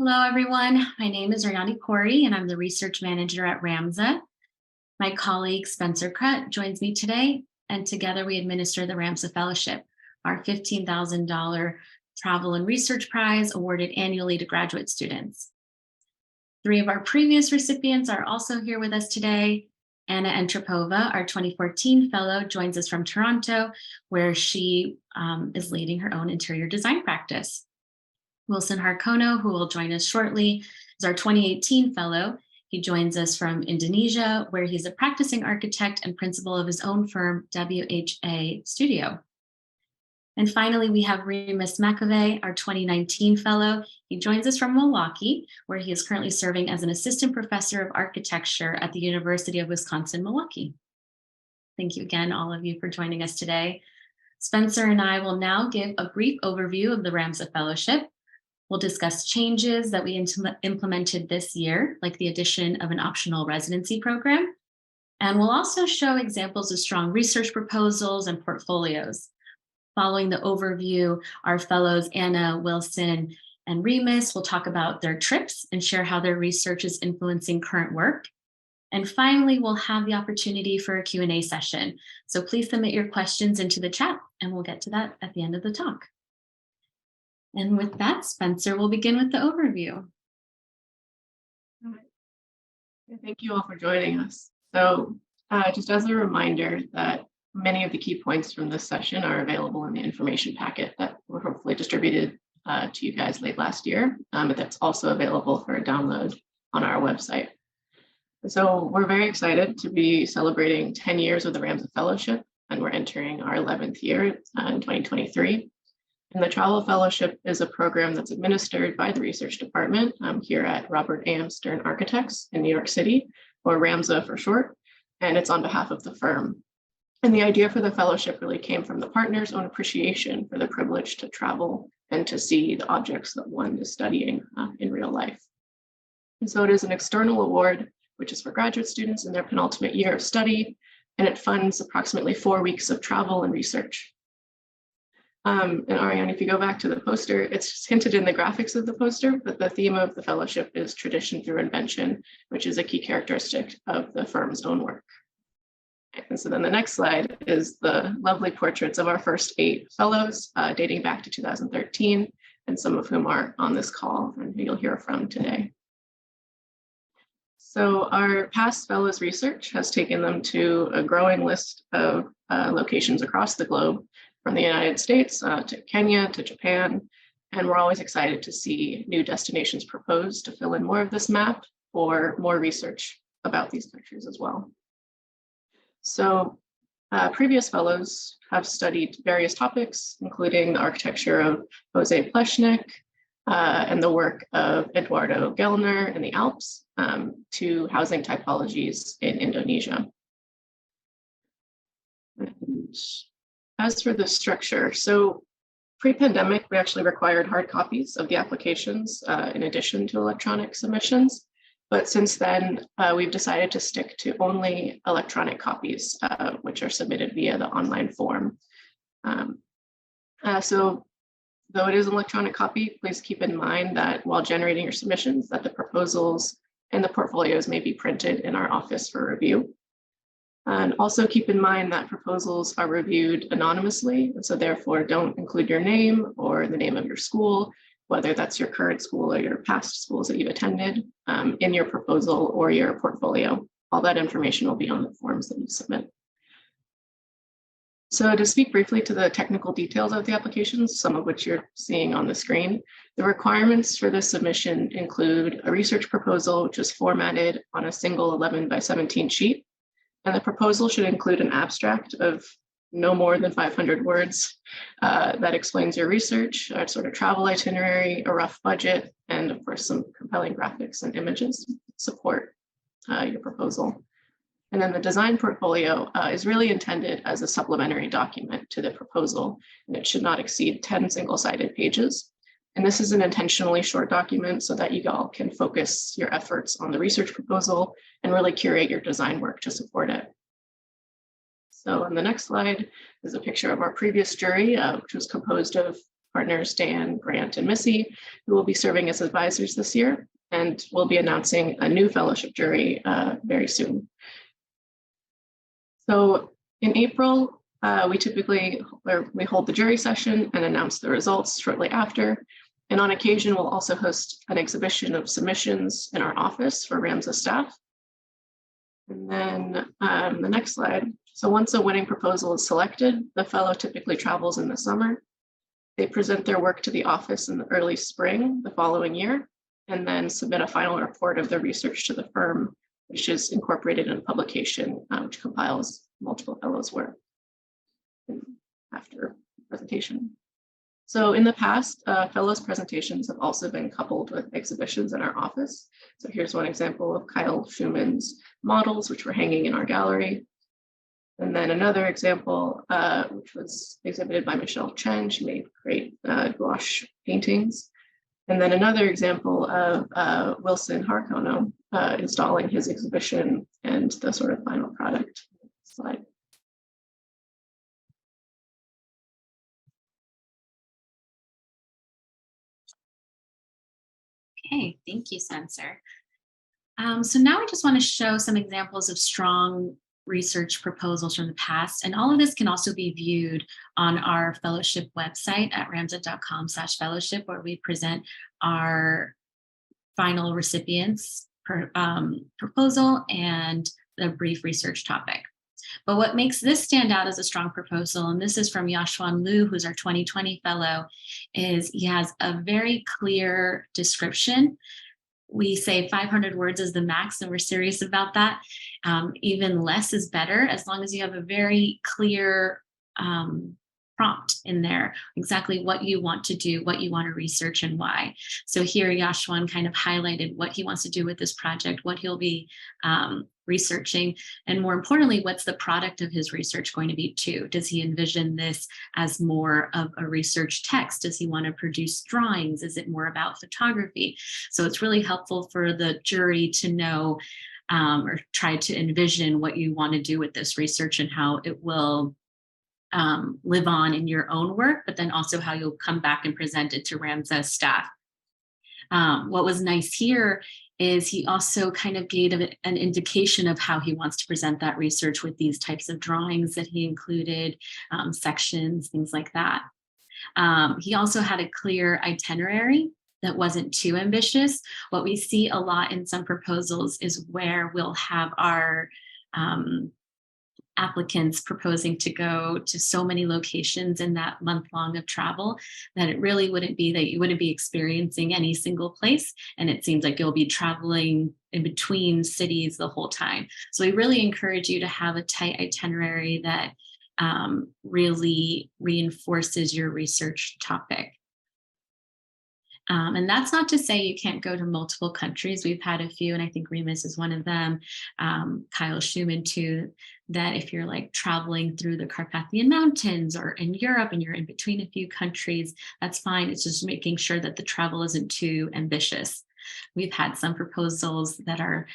Hello, everyone. My name is Arianne Kouri, and I'm the research manager at RAMSA. My colleague, Spenser Krut, joins me today, and together we administer the RAMSA Fellowship, our $15,000 travel and research prize awarded annually to graduate students. 3 of our previous recipients are also here with us today. Anna Antropova, our 2014 fellow, joins us from Toronto, where she is leading her own interior design practice. Wilson Harkhono, who will join us shortly, is our 2018 fellow. He joins us from Indonesia, where he's a practicing architect and principal of his own firm, WHA Studio. And finally, we have Radu-Remus Macovei, our 2019 fellow. He joins us from Milwaukee, where he is currently serving as an assistant professor of architecture at the University of Wisconsin-Milwaukee. Thank you again, all of you, for joining us today. Spenser and I will now give a brief overview of the RAMSA Fellowship. We'll discuss changes that we implemented this year, like the addition of an optional residency program. And we'll also show examples of strong research proposals and portfolios. Following the overview, our fellows, Anna, Wilson, and Remus, will talk about their trips and share how their research is influencing current work. And finally, we'll have the opportunity for a Q&A session. So please submit your questions into the chat, and we'll get to that at the end of the talk. And with that, Spenser will begin with the overview. Thank you all for joining us. So just as a reminder that many of the key points from this session are available in the information packet that were hopefully distributed to you guys late last year, but that's also available for a download on our website. So we're very excited to be celebrating 10 years of the RAMSA Fellowship, and we're entering our 11th year in 2023. And the Travel Fellowship is a program that's administered by the research department here at Robert A.M. Stern Architects in New York City, or RAMSA for short, and it's on behalf of the firm. And the idea for the fellowship really came from the partners' own appreciation for the privilege to travel and to see the objects that one is studying in real life. And so it is an external award, which is for graduate students in their penultimate year of study, and it funds approximately 4 weeks of travel and research. And Arianne, if you go back to the poster, it's just hinted in the graphics of the poster, but the theme of the fellowship is tradition through invention, which is a key characteristic of the firm's own work. And so then the next slide is the lovely portraits of our first 8 fellows, dating back to 2013, and some of whom are on this call and who you'll hear from today. So our past fellows research has taken them to a growing list of locations across the globe, from the United States to Kenya to Japan, and we're always excited to see new destinations proposed to fill in more of this map or more research about these countries as well. So previous fellows have studied various topics, including the architecture of Jose Pleshnik and the work of Eduardo Gellner in the Alps to housing typologies in Indonesia. And as for the structure, so pre-pandemic, we actually required hard copies of the applications in addition to electronic submissions. But since then, we've decided to stick to only electronic copies, which are submitted via the online form. So though it is an electronic copy, please keep in mind that while generating your submissions, that the proposals and the portfolios may be printed in our office for review. And also keep in mind that proposals are reviewed anonymously, and so therefore don't include your name or the name of your school, whether that's your current school or your past schools that you've attended, in your proposal or your portfolio. All that information will be on the forms that you submit. So to speak briefly to the technical details of the applications, some of which you're seeing on the screen, the requirements for this submission include a research proposal, which is formatted on a single 11 by 17 sheet. And the proposal should include an abstract of no more than 500 words that explains your research, a sort of travel itinerary, a rough budget, and of course, some compelling graphics and images to support your proposal. And then the design portfolio is really intended as a supplementary document to the proposal, and it should not exceed 10 single-sided pages. And this is an intentionally short document so that you all can focus your efforts on the research proposal and really curate your design work to support it. So on the next slide is a picture of our previous jury, which was composed of partners, Dan, Grant, and Missy, who will be serving as advisors this year. And we'll be announcing a new fellowship jury very soon. So in April, we hold the jury session and announce the results shortly after. And on occasion, we'll also host an exhibition of submissions in our office for RAMSA staff. And then the next slide. So once a winning proposal is selected, the fellow typically travels in the summer. They present their work to the office in the early spring the following year, and then submit a final report of their research to the firm, which is incorporated in a publication which compiles multiple fellows' work after presentation. So in the past, fellows' presentations have also been coupled with exhibitions in our office. So here's one example of Kyle Schumann's models, which were hanging in our gallery. And then another example, which was exhibited by Michelle Chen. She made great gouache paintings. And then another example of Wilson Harkhono installing his exhibition and the sort of final product. Slide. Okay, thank you, Spenser. So now I just want to show some examples of strong research proposals from the past. And all of this can also be viewed on our fellowship website at ramsa.com/fellowship, where we present our final recipients proposal and the brief research topic. But what makes this stand out as a strong proposal, and this is from Yashwan Liu, who's our 2020 fellow, is he has a very clear description. We say 500 words is the max, and we're serious about that. Even less is better, as long as you have a very clear prompt in there, exactly what you want to do, what you want to research, and why. So here Yashwan kind of highlighted what he wants to do with this project, what he'll be researching, and more importantly, what's the product of his research going to be too? Does he envision this as more of a research text? Does he want to produce drawings? Is it more about photography? So it's really helpful for the jury to know or try to envision what you want to do with this research and how it will live on in your own work, but then also how you'll come back and present it to RAMSA staff. What was nice here is he also kind of gave an indication of how he wants to present that research with these types of drawings that he included, sections, things like that. He also had a clear itinerary that wasn't too ambitious. What we see a lot in some proposals is where we'll have our applicants proposing to go to so many locations in that month long of travel that it really wouldn't be that you wouldn't be experiencing any single place. And it seems like you'll be traveling in between cities the whole time. So we really encourage you to have a tight itinerary that really reinforces your research topic. And that's not to say you can't go to multiple countries. We've had a few, and I think Remus is one of them, Kyle Schumann too, that if you're like traveling through the Carpathian Mountains or in Europe and you're in between a few countries, that's fine. It's just making sure that the travel isn't too ambitious. We've had some proposals that are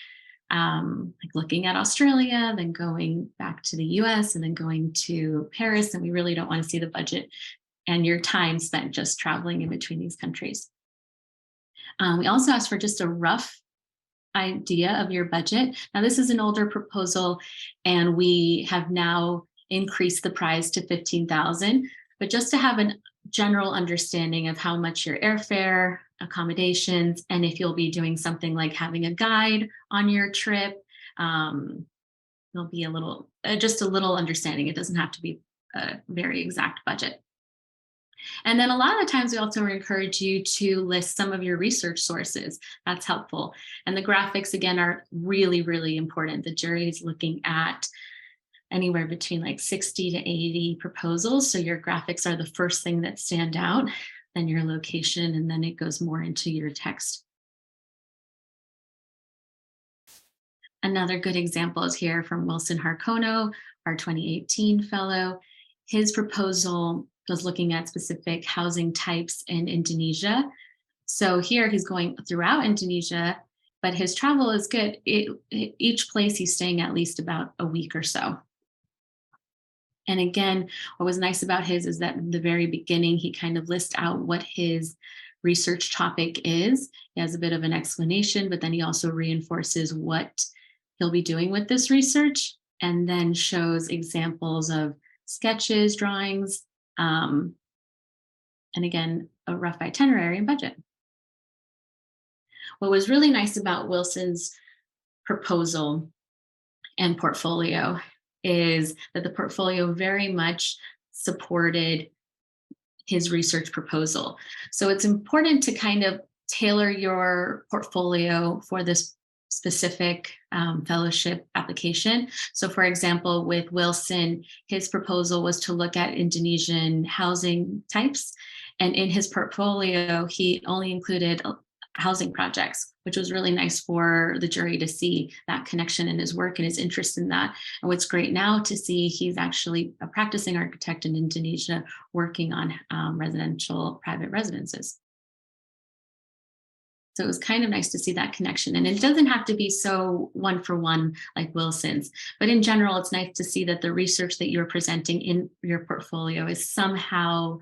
like looking at Australia, then going back to the US and then going to Paris. And we really don't want to see the budget and your time spent just traveling in between these countries. We also asked for just a rough idea of your budget. Now, this is an older proposal, and we have now increased the price to $15,000, but just to have a general understanding of how much your airfare, accommodations, and if you'll be doing something like having a guide on your trip, there'll be a little, just a little understanding. It doesn't have to be a very exact budget. And then a lot of the times we also encourage you to list some of your research sources. That's helpful. And the graphics, again, are really, really important. The jury is looking at anywhere between like 60 to 80 proposals. So your graphics are the first thing that stand out, then your location, and then it goes more into your text. Another good example is here from Wilson Harkhono, our 2018 fellow. His proposal was looking at specific housing types in Indonesia. So here he's going throughout Indonesia, but his travel is good. Each place he's staying at least about a week or so. And again, what was nice about his is that in the very beginning, he kind of lists out what his research topic is. He has a bit of an explanation, but then he also reinforces what he'll be doing with this research, and then shows examples of sketches, drawings, and again, a rough itinerary and budget. What was really nice about Wilson's proposal and portfolio is that the portfolio very much supported his research proposal. So it's important to kind of tailor your portfolio for this specific fellowship application. So for example, with Wilson, his proposal was to look at Indonesian housing types. And in his portfolio, he only included housing projects, which was really nice for the jury to see that connection in his work and his interest in that. And what's great now to see, he's actually a practicing architect in Indonesia working on residential private residences. So it was kind of nice to see that connection. And it doesn't have to be so one for one like Wilson's, but in general, it's nice to see that the research that you're presenting in your portfolio is somehow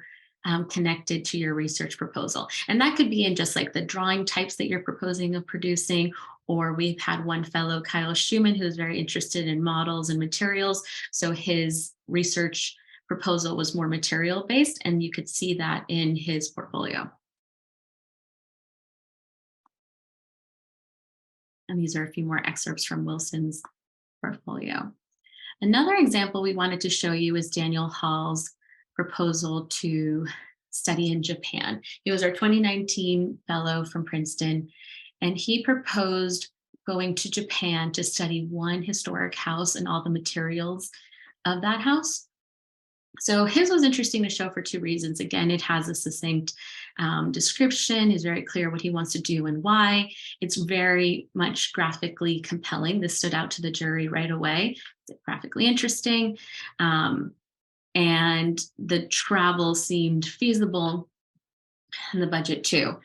connected to your research proposal. And that could be in just like the drawing types that you're proposing of producing, or we've had one fellow, Kyle Schumann, who's very interested in models and materials. So his research proposal was more material based, and you could see that in his portfolio. And these are a few more excerpts from Wilson's portfolio. Another example we wanted to show you is Daniel Hall's proposal to study in Japan. He was our 2019 fellow from Princeton, and he proposed going to Japan to study one historic house and all the materials of that house. So his was interesting to show for two reasons. Again, it has a succinct description. He's very clear what he wants to do and why. It's very much graphically compelling. This stood out to the jury right away. It's graphically interesting. And the travel seemed feasible, and the budget too.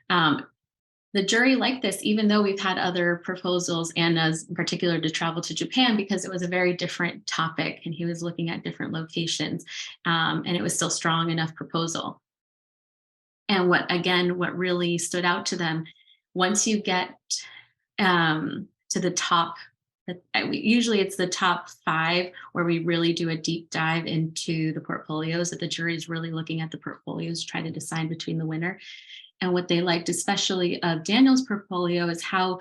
The jury liked this, even though we've had other proposals, Anna's in particular, to travel to Japan, because it was a very different topic and he was looking at different locations, and it was still strong enough proposal. And what really stood out to them, once you get to the top, usually it's the top 5 where we really do a deep dive into the portfolios, that the jury is really looking at the portfolios to try to decide between the winner. And what they liked, especially of Daniel's portfolio, is how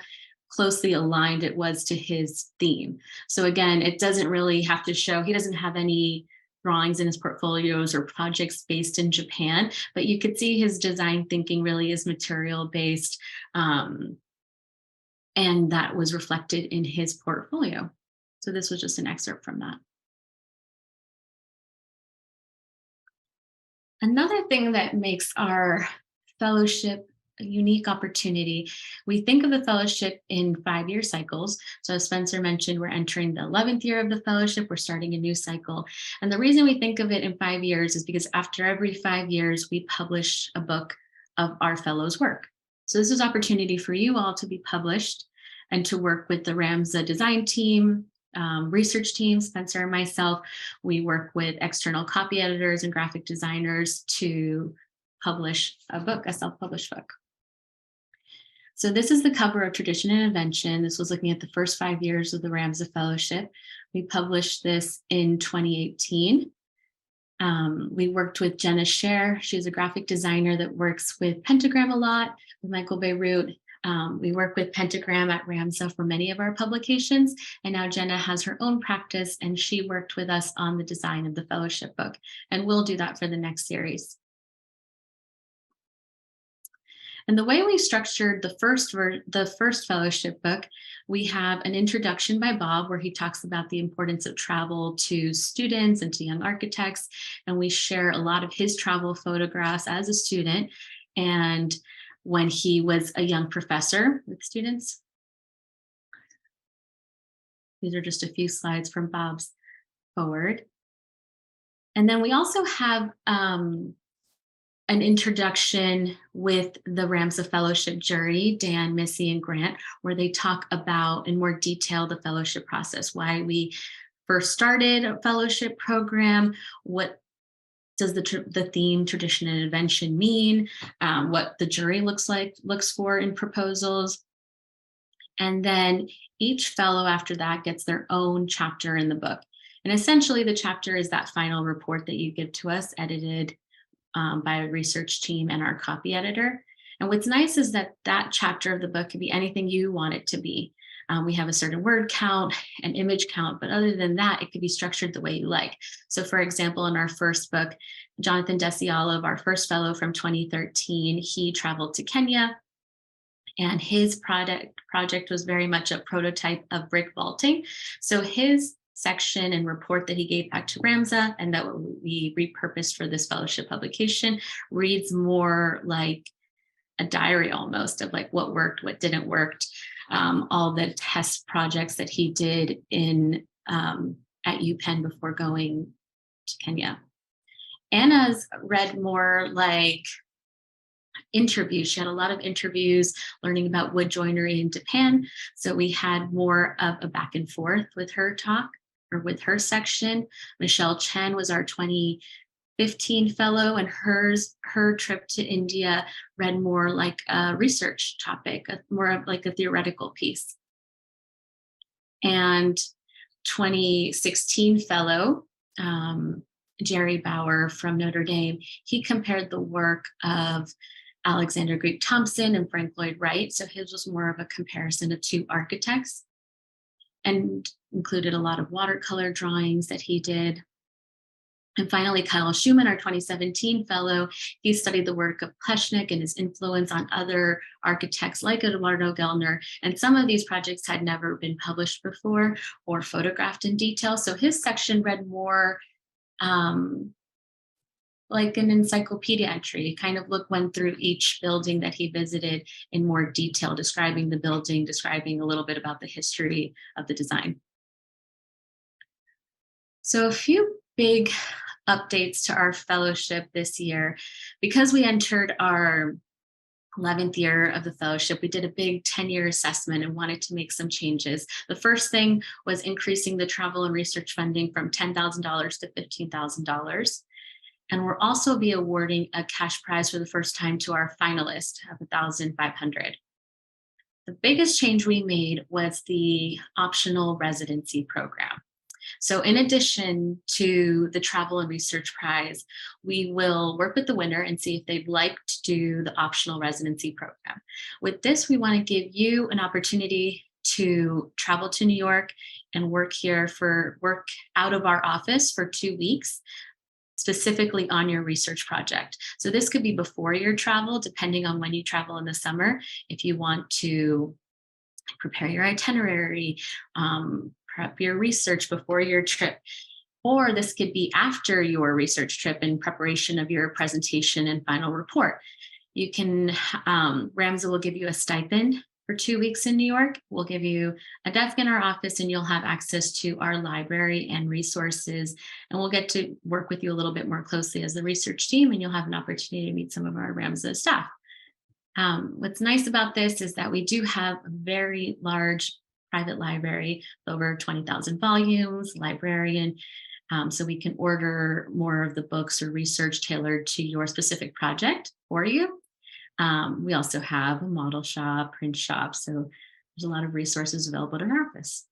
closely aligned it was to his theme. So again, it doesn't really have to show, he doesn't have any drawings in his portfolios or projects based in Japan, but you could see his design thinking really is material based. And that was reflected in his portfolio. So this was just an excerpt from that. Another thing that makes our fellowship a unique opportunity, we think of the fellowship in 5-year cycles. So as Spenser mentioned, we're entering the 11th year of the fellowship, we're starting a new cycle. And the reason we think of it in 5 years is because after every 5 years, we publish a book of our fellows' work. So this is an opportunity for you all to be published and to work with the RAMSA design team, research team, Spenser and myself. We work with external copy editors and graphic designers to publish a book, a self-published book. So this is the cover of Tradition and Invention. This was looking at the first 5 years of the RAMSA Fellowship. We published this in 2018. We worked with Jenna Scher. She's a graphic designer that works with Pentagram a lot, with Michael Beirut. We work with Pentagram at RAMSA for many of our publications, and now Jenna has her own practice, and she worked with us on the design of the fellowship book, and we'll do that for the next series. And the way we structured the first fellowship book, we have an introduction by Bob where he talks about the importance of travel to students and to young architects. And we share a lot of his travel photographs as a student and when he was a young professor with students. These are just a few slides from Bob's forward. And then we also have an introduction with the RAMSA Fellowship jury, Dan, Missy, and Grant, where they talk about in more detail the fellowship process, why we first started a fellowship program, what does the theme tradition and invention mean, what the jury looks for in proposals. And then each fellow after that gets their own chapter in the book. And essentially the chapter is that final report that you give to us, edited by a research team and our copy editor. And what's nice is that chapter of the book could be anything you want it to be. We have a certain word count and image count, but other than that, it could be structured the way you like. So for example, in our first book, Jonathan Desiolov, our first fellow from 2013, he traveled to Kenya, and his project was very much a prototype of brick vaulting. So his section and report that he gave back to RAMSA and that we repurposed for this fellowship publication reads more like a diary almost of like what worked, what didn't work, all the test projects that he did at UPenn before going to Kenya. Anna's read more like interviews. She had a lot of interviews learning about wood joinery in Japan. So we had more of a back and forth with her talk or with her section. Michelle Chen was our 2015 fellow, and her trip to India read more like a research topic, more of like a theoretical piece. And 2016 fellow, Jerry Bauer from Notre Dame, he compared the work of Alexander Greek Thompson and Frank Lloyd Wright. So his was more of a comparison of two architects and included a lot of watercolor drawings that he did. And finally, Kyle Schumann, our 2017 fellow, he studied the work of Pleshnik and his influence on other architects like Eduardo Gellner. And some of these projects had never been published before or photographed in detail. So his section read more like an encyclopedia entry. He kind of went through each building that he visited in more detail, describing the building, describing a little bit about the history of the design. So a few big updates to our fellowship this year. Because we entered our 11th year of the fellowship, we did a big 10-year assessment and wanted to make some changes. The first thing was increasing the travel and research funding from $10,000 to $15,000. And we'll also be awarding a cash prize for the first time to our finalist of $1,500. The biggest change we made was the optional residency program. So in addition to the travel and research prize, we will work with the winner and see if they'd like to do the optional residency program. With this, we want to give you an opportunity to travel to New York and work out of our office for 2 weeks, specifically on your research project. So this could be before your travel, depending on when you travel in the summer. If you want to prepare your itinerary, prep your research before your trip, or this could be after your research trip in preparation of your presentation and final report. You can, RAMSA will give you a stipend for 2 weeks in New York. We'll give you a desk in our office and you'll have access to our library and resources. And we'll get to work with you a little bit more closely as the research team, and you'll have an opportunity to meet some of our RAMSA staff. What's nice about this is that we do have a very large private library, over 20,000 volumes, librarian. So we can order more of the books or research tailored to your specific project for you. We also have a model shop, print shop. So there's a lot of resources available in our office.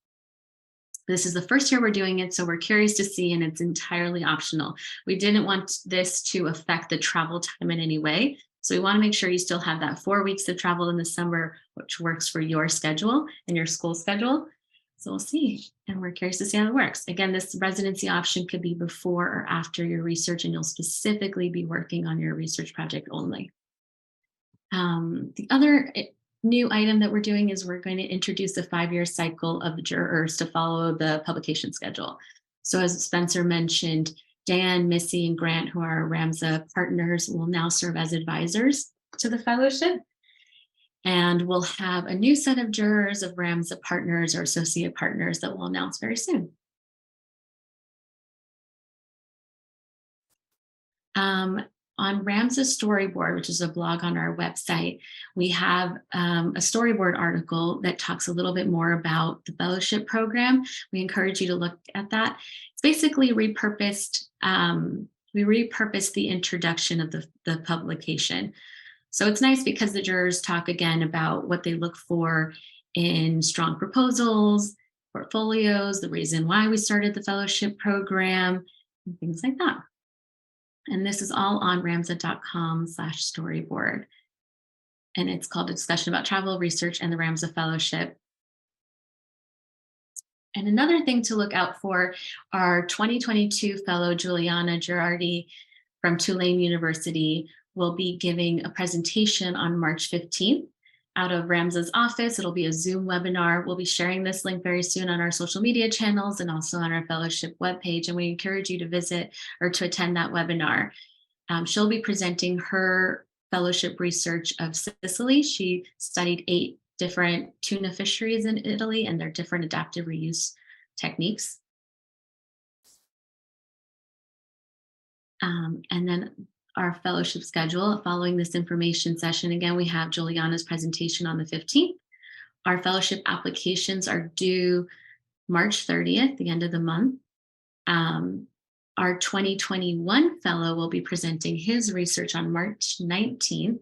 This is the first year we're doing it, so we're curious to see, and it's entirely optional. We didn't want this to affect the travel time in any way. So we want to make sure you still have that 4 weeks of travel in the summer, which works for your schedule and your school schedule. So we'll see, and we're curious to see how it works. Again, this residency option could be before or after your research, and you'll specifically be working on your research project only. The other new item that we're doing is we're going to introduce a 5-year cycle of jurors to follow the publication schedule. So as Spenser mentioned, Dan, Missy, and Grant, who are RAMSA partners, will now serve as advisors to the fellowship. And we'll have a new set of jurors of RAMSA partners or associate partners that we'll announce very soon. on RAMSA Storyboard, which is a blog on our website, we have a storyboard article that talks a little bit more about the fellowship program. We encourage you to look at that. It's basically repurposed. We repurposed the introduction of the publication. So it's nice because the jurors talk again about what they look for in strong proposals, portfolios, the reason why we started the fellowship program, and things like that. And this is all on ramsa.com/storyboard. And it's called a discussion about travel research and the RAMSA Fellowship. And another thing to look out for, our 2022 fellow Juliana Girardi from Tulane University will be giving a presentation on March 15th out of RAMSA's office. It'll be a Zoom webinar. We'll be sharing this link very soon on our social media channels and also on our fellowship webpage. And we encourage you to visit or to attend that webinar. She'll be presenting her fellowship research of Sicily. She studied 8 different tuna fisheries in Italy and their different adaptive reuse techniques. And then our fellowship schedule following this information session. Again, we have Juliana's presentation on the 15th. Our fellowship applications are due March 30th, the end of the month. Our 2021 fellow will be presenting his research on March 19th.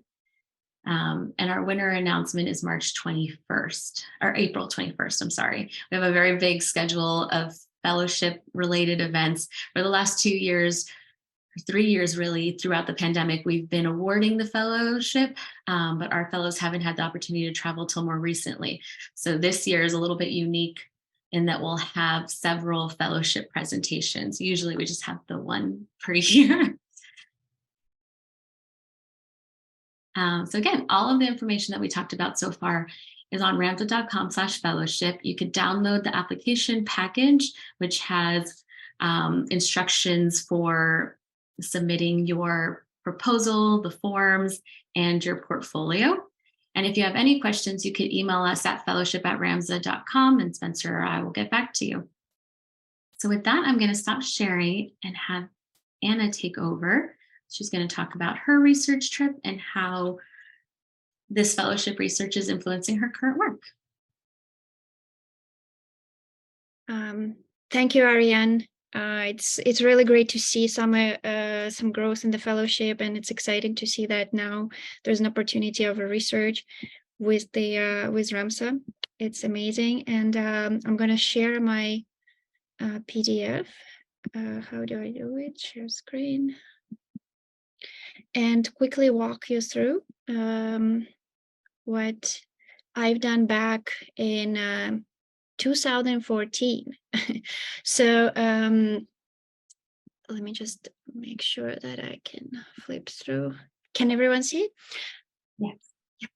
And our winner announcement is March 21st, or April 21st, I'm sorry. We have a very big schedule of fellowship related events. For the last 2 years, 3 years really, throughout the pandemic, we've been awarding the fellowship, but our fellows haven't had the opportunity to travel till more recently. So this year is a little bit unique in that we'll have several fellowship presentations. Usually we just have the one per year. So again, all of the information that we talked about so far is on ramsa.com/fellowship. You could download the application package, which has instructions for submitting your proposal, the forms, and your portfolio. And if you have any questions, you could email us at fellowship@ramsa.com, and Spenser or I will get back to you. So with that, I'm going to stop sharing and have Anna take over. She's going to talk about her research trip and how this fellowship research is influencing her current work. Thank you, Arianne. It's really great to see some growth in the fellowship, and it's exciting to see that now there's an opportunity of a research with RAMSA. It's amazing, and I'm going to share my PDF. How do I do it? Share screen, and quickly walk you through what I've done back in 2014. So let me just make sure that I can flip through. Can everyone see it? Yes.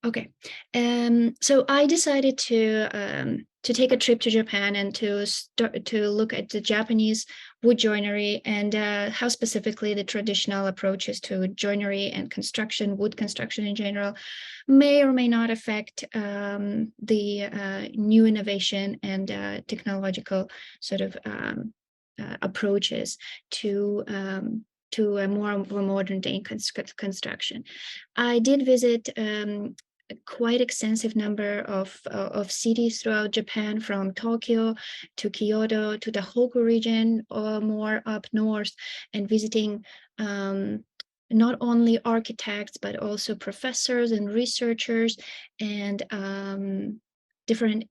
Okay. So I decided to take a trip to Japan and to look at the Japanese wood joinery and how specifically the traditional approaches to joinery and construction, wood construction in general, may or may not affect the new innovation and technological sort of approaches to a more modern day construction. I did visit a quite extensive number of cities throughout Japan, from Tokyo to Kyoto to the Hoku region, or more up north, and visiting not only architects but also professors and researchers and different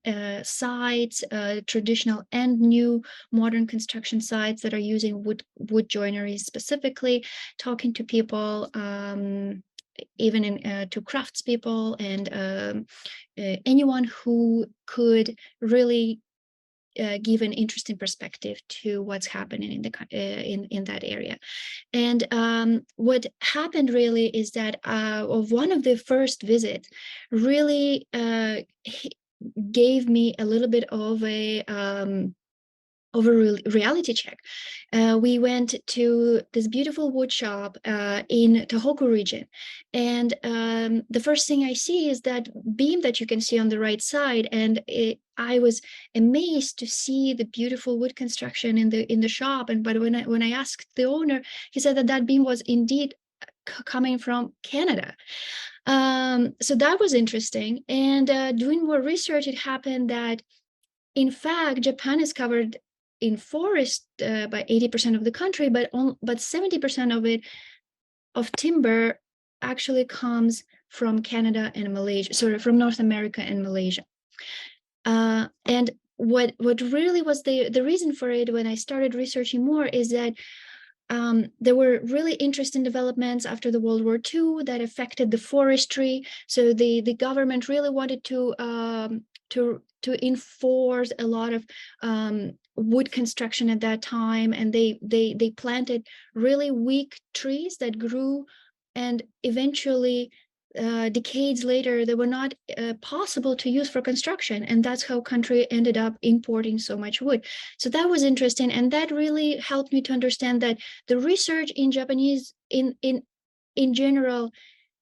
sites, traditional and new modern construction sites that are using wood joinery specifically, talking to people, even to craftspeople and anyone who could really give an interesting perspective to what's happening in that area. And what happened really is that of one of the first visits really gave me a little bit of a reality check. We went to this beautiful wood shop in Tohoku region, and the first thing I see is that beam that you can see on the right side, and I was amazed to see the beautiful wood construction in the shop. But when I asked the owner, he said that beam was indeed coming from Canada. So that was interesting. And doing more research, it happened that, in fact, Japan is covered in forest by 80% of the country, but 70% of it, of timber, actually comes from Canada and Malaysia, sorry, from North America and Malaysia. And what really was the reason for it when I started researching more is that there were really interesting developments after the World War II that affected the forestry. So the government really wanted to enforce a lot of wood construction at that time, and they planted really weak trees that grew, and eventually decades later they were not possible to use for construction, and that's how country ended up importing so much wood. So that was interesting, and that really helped me to understand that the research in Japanese in general,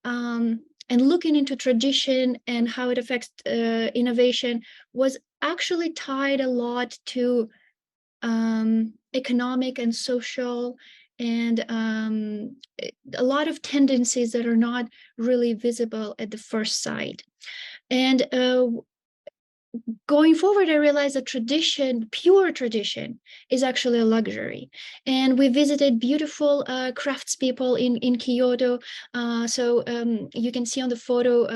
and looking into tradition and how it affects innovation, was actually tied a lot to economic and social, and a lot of tendencies that are not really visible at the first sight. And going forward, I realized that tradition, pure tradition, is actually a luxury. And we visited beautiful craftspeople in Kyoto. So you can see on the photo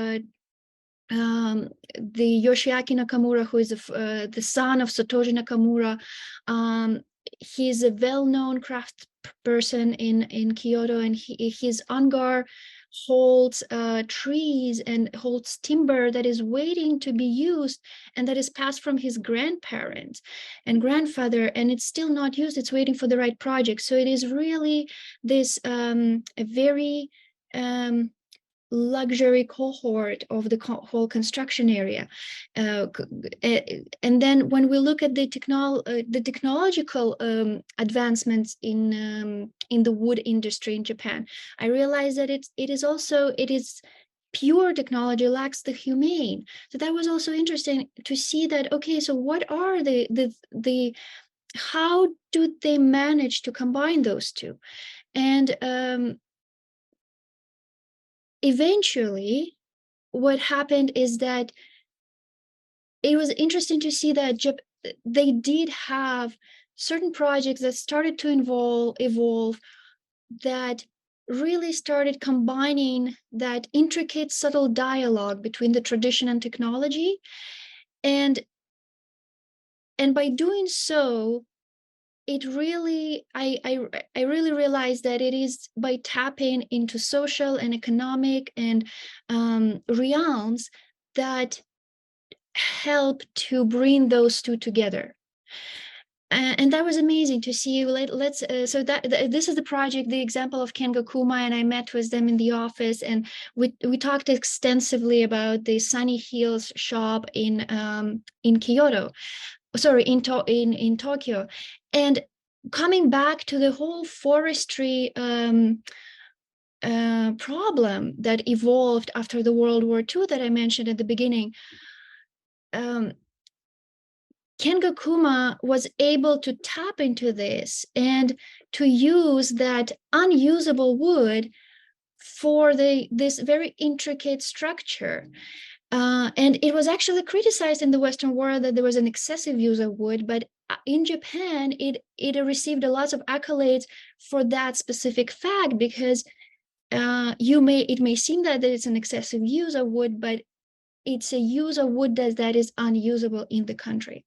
the Yoshiaki Nakamura, who is the son of Satoshi Nakamura. He's a well-known craft person in Kyoto, and his hangar holds trees and holds timber that is waiting to be used, and that is passed from his grandparents and grandfather, and it's still not used. It's waiting for the right project. So it is really this a very luxury cohort of the whole construction area. And then when we look at the technological advancements in the wood industry in Japan, I realized that it is pure technology, lacks the humane. So that was also interesting to see that, okay, so what are the how do they manage to combine those two? And eventually, what happened is that it was interesting to see that they did have certain projects that started to evolve that really started combining that intricate, subtle dialogue between the tradition and technology. And by doing so, it really, I really realized that it is by tapping into social and economic and realms that help to bring those two together. And that was amazing to see. So this is the project, the example of Kengakuma, and I met with them in the office, and we talked extensively about the Sunny Hills shop in Kyoto, sorry, in Tokyo. And coming back to the whole forestry problem that evolved after the World War II that I mentioned at the beginning, Kengakuma was able to tap into this and to use that unusable wood for this very intricate structure. And it was actually criticized in the Western world that there was an excessive use of wood, but in Japan, it received a lot of accolades for that specific fact, because it may seem that it's an excessive use of wood, but it's a use of wood that is unusable in the country.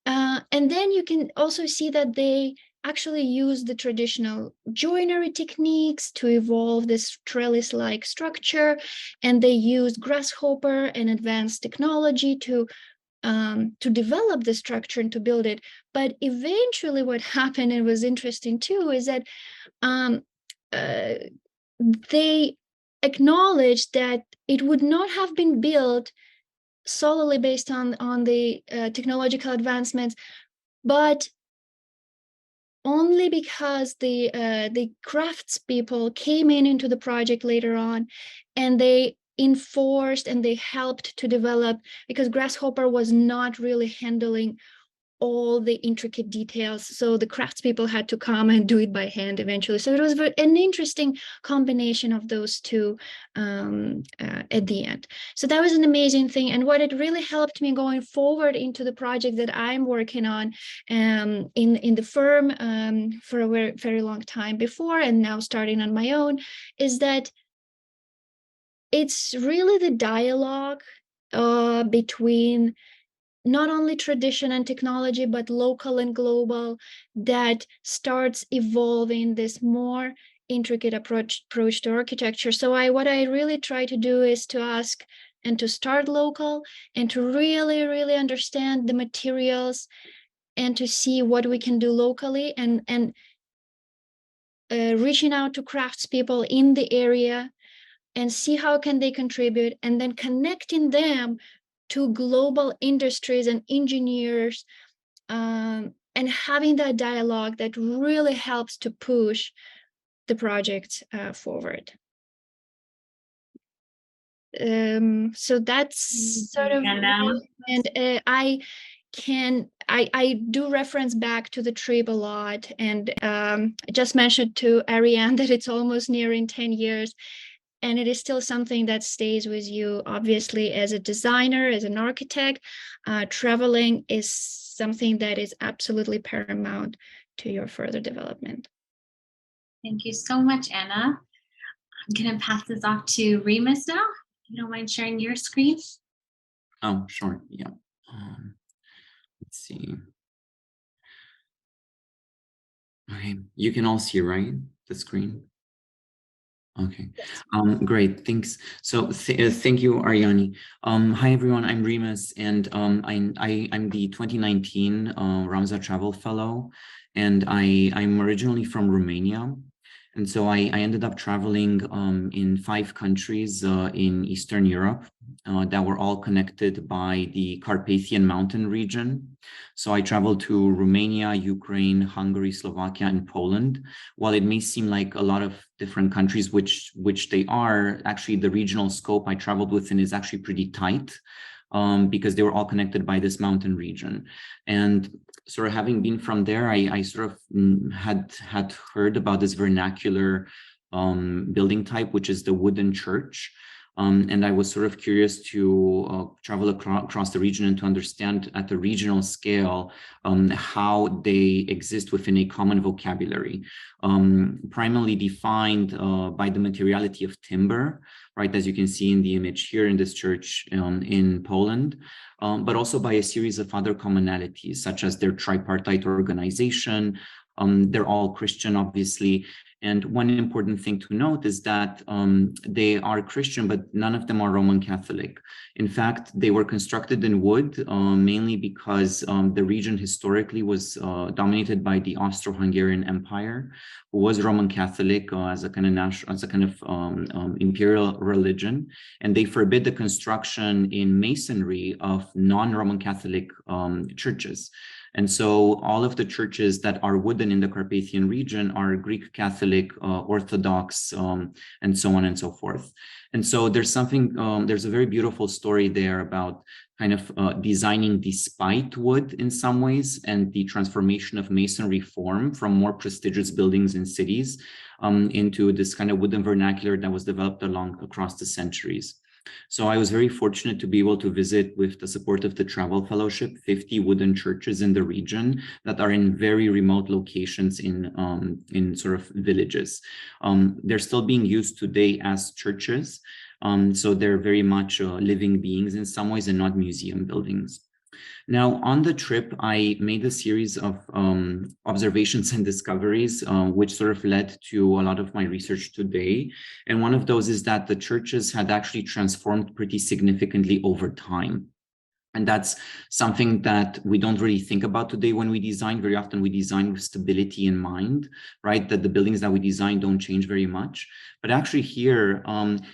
And then you can also see that they actually use the traditional joinery techniques to evolve this trellis-like structure, and they use grasshopper and advanced technology to develop the structure and to build it. But eventually what happened, and was interesting too, is that they acknowledged that it would not have been built solely based on the technological advancements, but only because the craftspeople came into the project later on, and they enforced and they helped to develop, because grasshopper was not really handling all the intricate details. So the craftspeople had to come and do it by hand eventually. So it was an interesting combination of those two at the end. So that was an amazing thing. And what it really helped me going forward into the project that I'm working on in the firm for a very, very long time before, and now starting on my own, is that it's really the dialogue between not only tradition and technology, but local and global, that starts evolving this more intricate approach to architecture. So what I really try to do is to ask and to start local and to really, really understand the materials and to see what we can do locally, and reaching out to craftspeople in the area and see how can they contribute, and then connecting them to global industries and engineers, and having that dialogue that really helps to push the project forward. So that's sort of, and I do reference back to the trip a lot, and I just mentioned to Arianne that it's almost nearing 10 years. And it is still something that stays with you, obviously, as a designer, as an architect. Traveling is something that is absolutely paramount to your further development. Thank you so much, Anna. I'm going to pass this off to Remus now. If you don't mind sharing your screen. Oh, sure. Yeah. Let's see. Okay, you can all see, right? The screen. Okay, great, thanks. So thank you, Arianne. Hi everyone, I'm Remus, and I'm the 2019 RAMSA Travel Fellow, and I'm originally from Romania. And so I ended up traveling in 5 countries in Eastern Europe that were all connected by the Carpathian Mountain region. So I traveled to Romania, Ukraine, Hungary, Slovakia, and Poland. While it may seem like a lot of different countries, which they are, actually the regional scope I traveled within is actually pretty tight. Because they were all connected by this mountain region. And sort of having been from there, I sort of had heard about this vernacular building type, which is the wooden church. And I was sort of curious to travel across the region and to understand at the regional scale how they exist within a common vocabulary, primarily defined by the materiality of timber, right, as you can see in the image here in this church in Poland, but also by a series of other commonalities, such as their tripartite organization. They're all Christian, obviously. And one important thing to note is that they are Christian, but none of them are Roman Catholic. In fact, they were constructed in wood, mainly because the region historically was dominated by the Austro-Hungarian Empire, who was Roman Catholic as a kind of imperial religion, and they forbid the construction in masonry of non-Roman Catholic churches. And so all of the churches that are wooden in the Carpathian region are Greek Catholic, Orthodox, and so on and so forth. And so there's a very beautiful story there about kind of designing despite wood in some ways, and the transformation of masonry form from more prestigious buildings in cities into this kind of wooden vernacular that was developed across the centuries. So I was very fortunate to be able to visit, with the support of the Travel Fellowship, 50 wooden churches in the region that are in very remote locations in sort of villages. They're still being used today as churches. So they're very much living beings in some ways and not museum buildings. Now, on the trip, I made a series of observations and discoveries, which sort of led to a lot of my research today. And one of those is that the churches had actually transformed pretty significantly over time. And that's something that we don't really think about today when we design. Very often we design with stability in mind, right? That the buildings that we design don't change very much. But actually here,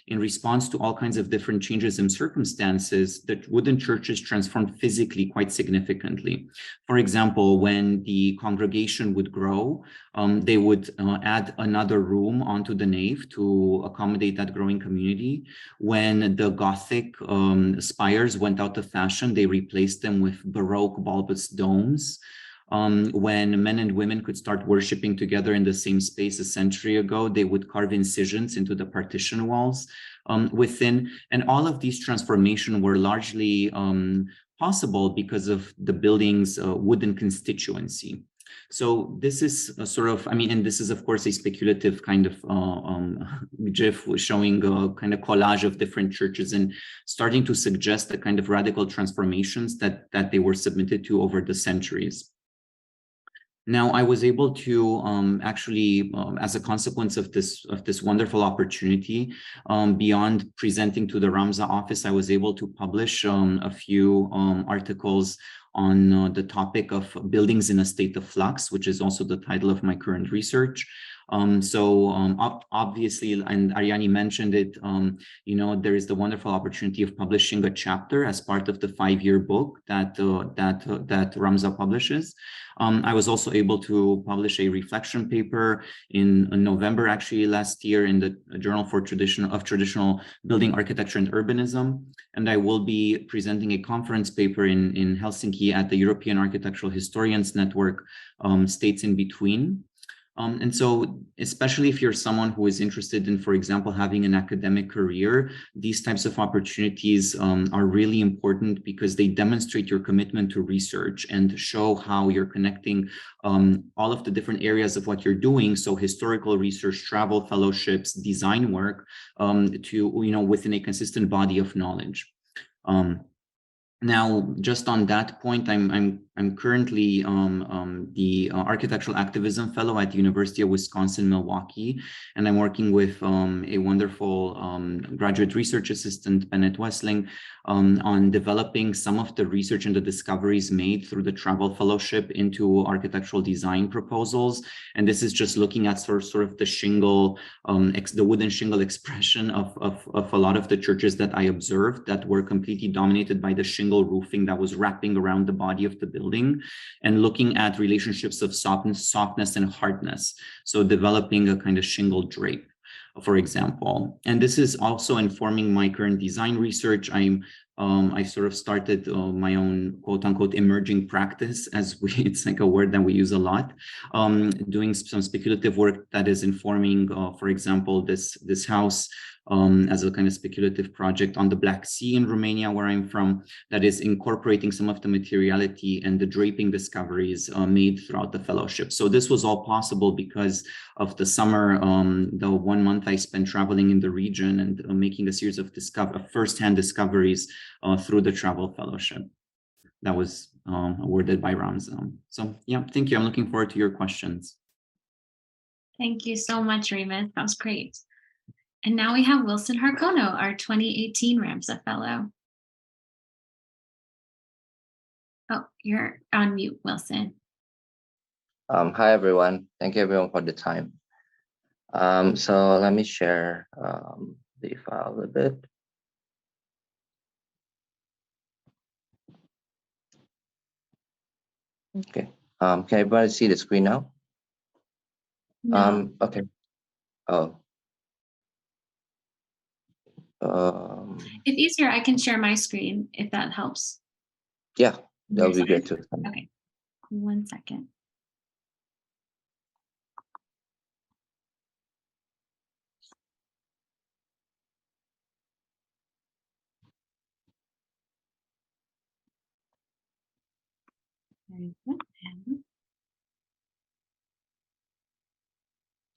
in response to all kinds of different changes in circumstances, the wooden churches transformed physically quite significantly. For example, when the congregation would grow, they would add another room onto the nave to accommodate that growing community. When the Gothic spires went out of fashion, Revolution, they replaced them with Baroque bulbous domes. When men and women could start worshiping together in the same space a century ago, they would carve incisions into the partition walls within. And all of these transformations were largely possible because of the building's wooden constituency. So this is a sort of, I mean, and this is of course a speculative kind of GIF showing a kind of collage of different churches and starting to suggest the kind of radical transformations that they were submitted to over the centuries. Now, I was able to actually, as a consequence of this wonderful opportunity, beyond presenting to the RAMSA office, I was able to publish a few articles on the topic of buildings in a state of flux, which is also the title of my current research. Obviously, and Arianne mentioned it, you know, there is the wonderful opportunity of publishing a chapter as part of the 5-year book that RAMSA publishes. I was also able to publish a reflection paper in November, actually last year, in the Journal for Traditional Building Architecture and Urbanism. And I will be presenting a conference paper in Helsinki at the European Architectural Historians Network, States in Between. And so, especially if you're someone who is interested in, for example, having an academic career, these types of opportunities are really important because they demonstrate your commitment to research and show how you're connecting all of the different areas of what you're doing. So historical research, travel fellowships, design work, to, you know, within a consistent body of knowledge. Now, just on that point, I'm currently the Architectural Activism Fellow at the University of Wisconsin-Milwaukee, and I'm working with a wonderful graduate research assistant, Bennett Wessling, on developing some of the research and the discoveries made through the Travel Fellowship into architectural design proposals. And this is just looking at sort of the shingle, the wooden shingle expression of a lot of the churches that I observed that were completely dominated by the shingle roofing that was wrapping around the body of the building, and looking at relationships of softness and hardness. So developing a kind of shingle drape, for example. And this is also informing my current design research. I sort of started my own quote unquote emerging practice, as it's like a word that we use a lot, doing some speculative work that is informing, for example, this house as a kind of speculative project on the Black Sea in Romania, where I'm from, that is incorporating some of the materiality and the draping discoveries made throughout the fellowship. So this was all possible because of the summer, the 1 month I spent traveling in the region and making a series of first-hand discoveries through the Travel Fellowship that was awarded by RAMSA. So yeah, thank you. I'm looking forward to your questions. Thank you so much, Remus. That was great. And now we have Wilson Harkhono, our 2018 RAMSA Fellow. Oh, you're on mute, Wilson. Hi, everyone. Thank you, everyone, for the time. So let me share the file a bit. Okay. Can everybody see the screen now? No. Okay. Oh. If easier, I can share my screen if that helps. Yeah, that would be great too. Okay. 1 second.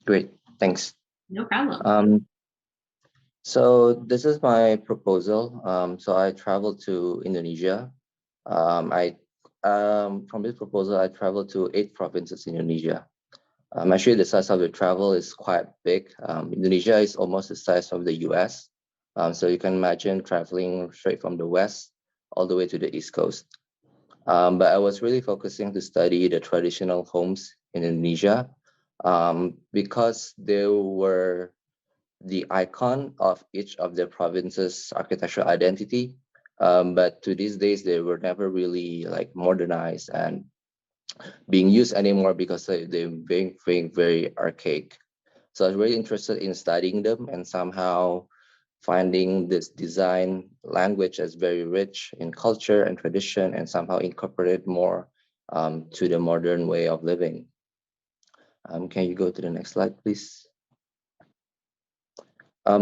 Great, thanks. No problem. So this is my proposal. So I traveled to Indonesia. From this proposal, I traveled to 8 provinces in Indonesia. Actually, the size of the travel is quite big. Indonesia is almost the size of the US. So you can imagine traveling straight from the West all the way to the East Coast. But I was really focusing to study the traditional homes in Indonesia because they were the icon of each of the province's architectural identity. But to these days, they were never really like modernized and being used anymore because they're being very archaic. So I was really interested in studying them and somehow finding this design language as very rich in culture and tradition and somehow incorporate more to the modern way of living. Can you go to the next slide, please?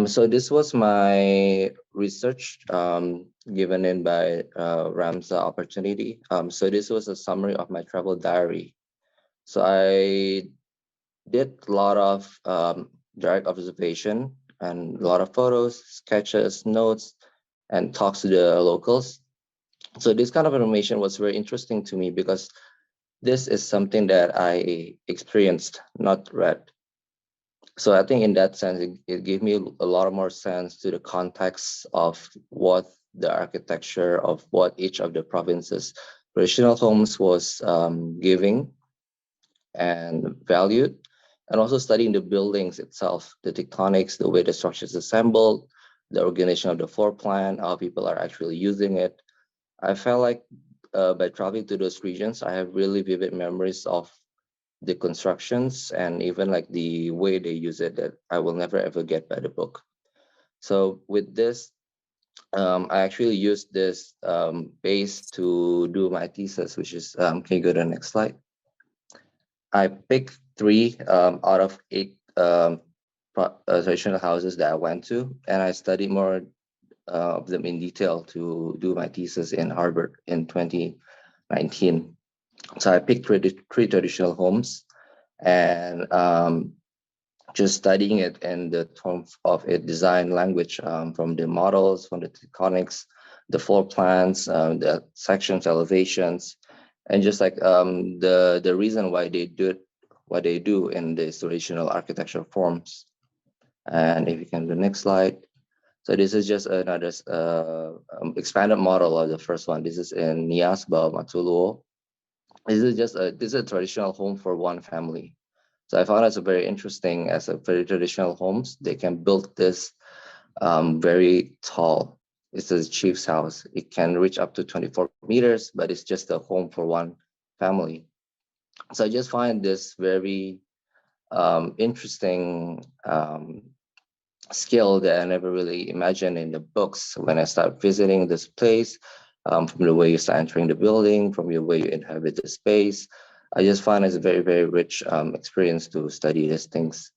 So this was my research given in by RAMSA opportunity. So this was a summary of my travel diary. So I did a lot of direct observation and a lot of photos, sketches, notes, and talks to the locals. So this kind of information was very interesting to me because this is something that I experienced, not read. So I think in that sense, it gave me a lot more sense to the context of what the architecture of what each of the provinces' traditional homes was giving and valued, and also studying the buildings itself, the tectonics, the way the structure is assembled, the organization of the floor plan, how people are actually using it. I felt like by traveling to those regions, I have really vivid memories of the constructions and even like the way they use it that I will never ever get by the book. So with this, I actually used this base to do my thesis, which is, can you go to the next slide? I picked 3 out of 8 traditional houses that I went to, and I studied more of them in detail to do my thesis in Harvard in 2019. So I picked 3 traditional homes, and just studying it in the terms of its design language, from the models, from the tectonics, the floor plans, the sections, elevations, and just like the reason why they do it, what they do in these traditional architectural forms. And if you can, the next slide. So this is just another expanded model of the first one. This is in Nias, Matuluo. This is a traditional home for one family. So I found it very interesting as a very traditional homes. They can build this very tall. It's a chief's house. It can reach up to 24 meters, but it's just a home for one family. So I just find this very interesting skill that I never really imagined in the books when I start visiting this place, from the way you start entering the building, from the way you inhabit the space. I just find it's a very, very rich experience to study these things.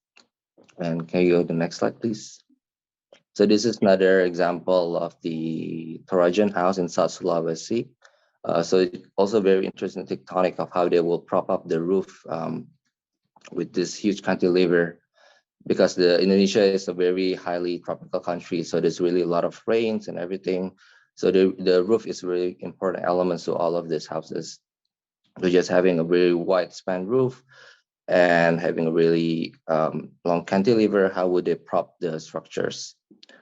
And can you go to the next slide, please? So this is another example of the Torajan house in South Sulawesi. So it's also very interesting tectonic of how they will prop up the roof with this huge cantilever, because Indonesia is a very highly tropical country. So there's really a lot of rains and everything. So the roof is really important elements to all of these houses. So just having a very wide span roof and having a really long cantilever, how would they prop the structures?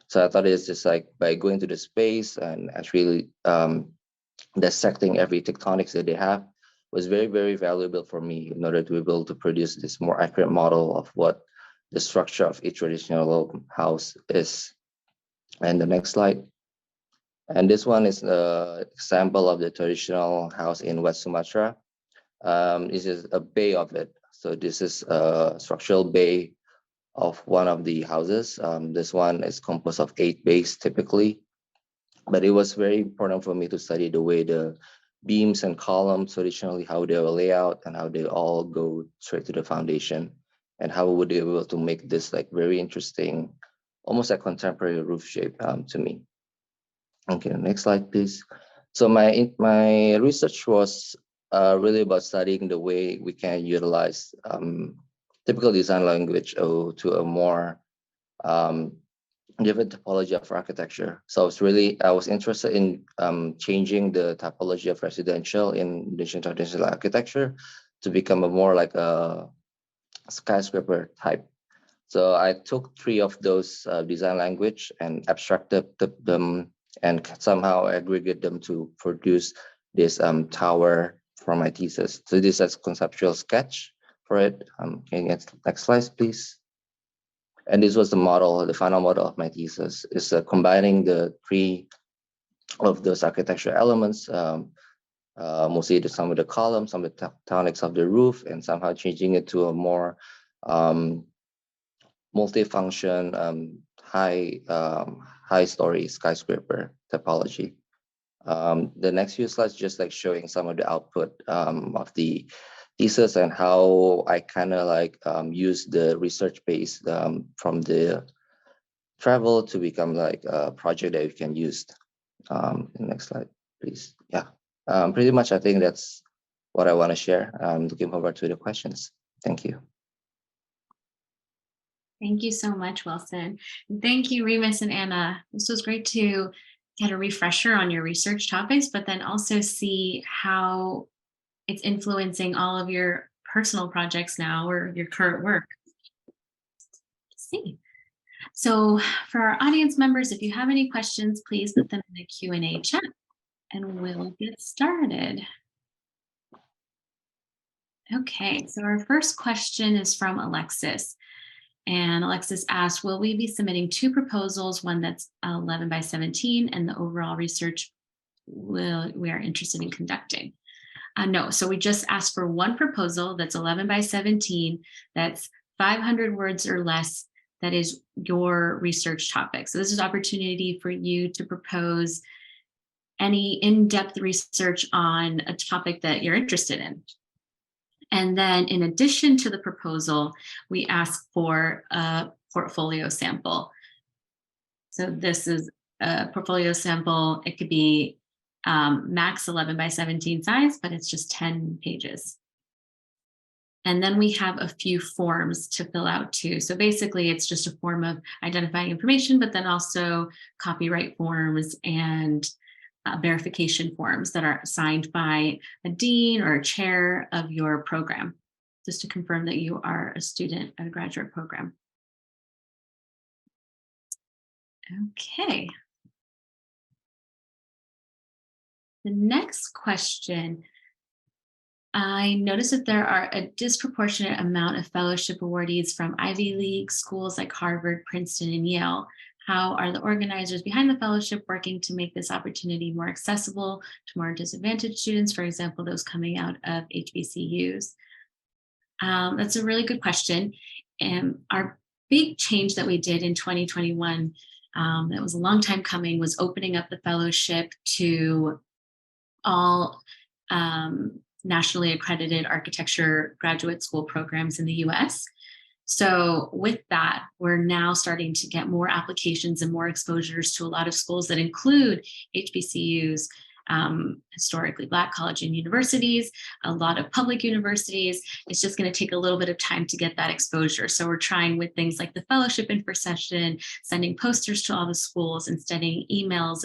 So I thought it's just like by going to the space and actually dissecting every tectonics that they have was very, very valuable for me in order to be able to produce this more accurate model of what the structure of each traditional house is. And the next slide. And this one is an example of the traditional house in West Sumatra. This is a bay of it. So this is a structural bay of one of the houses. This one is composed of 8 bays typically, but it was very important for me to study the way the beams and columns traditionally, how they will lay out and how they all go straight to the foundation, and how would they be able to make this like very interesting, almost like contemporary roof shape to me. Okay, next slide, please. So my research was really about studying the way we can utilize typical design language to a more different topology of architecture. So I was interested in changing the typology of residential in Indonesian traditional architecture to become a more like a skyscraper type. So I took 3 of those design language and abstracted them and somehow aggregate them to produce this tower for my thesis. So this is a conceptual sketch for it. Can you get next slide, please? And this was the model, the final model of my thesis, is combining the 3 of those architectural elements, mostly some of the columns, some of the tectonics of the roof, and somehow changing it to a more multifunction high story skyscraper typology. The next few slides just like showing some of the output of the thesis and how I kind of like use the research base from the travel to become like a project that we can use. Next slide, please. Yeah, pretty much I think that's what I want to share. I'm looking forward to the questions. Thank you. Thank you so much, Wilson. And thank you, Remus and Anna. This was great to get a refresher on your research topics, but then also see how it's influencing all of your personal projects now or your current work. Let's see. So for our audience members, if you have any questions, please put them in the Q&A chat and we'll get started. Okay, so our first question is from Alexis. And Alexis asked, will we be submitting 2 proposals, one that's 11 by 17 and the overall research we are interested in conducting? No, so we just asked for 1 proposal that's 11 by 17, that's 500 words or less, that is your research topic. So this is an opportunity for you to propose any in-depth research on a topic that you're interested in. And then in addition to the proposal, we ask for a portfolio sample. So this is a portfolio sample. It could be max 11 by 17 size, but it's just 10 pages. And then we have a few forms to fill out too. So basically it's just a form of identifying information, but then also copyright forms and verification forms that are signed by a dean or a chair of your program, just to confirm that you are a student at a graduate program. Okay. The next question, I noticed that there are a disproportionate amount of fellowship awardees from Ivy League schools like Harvard, Princeton, and Yale. How are the organizers behind the fellowship working to make this opportunity more accessible to more disadvantaged students, for example, those coming out of HBCUs? That's a really good question. And our big change that we did in 2021, that was a long time coming, was opening up the fellowship to all nationally accredited architecture graduate school programs in the US. So with that, we're now starting to get more applications and more exposures to a lot of schools that include HBCUs, historically Black college and universities, a lot of public universities. It's just going to take a little bit of time to get that exposure. So we're trying with things like the fellowship info session, sending posters to all the schools and sending emails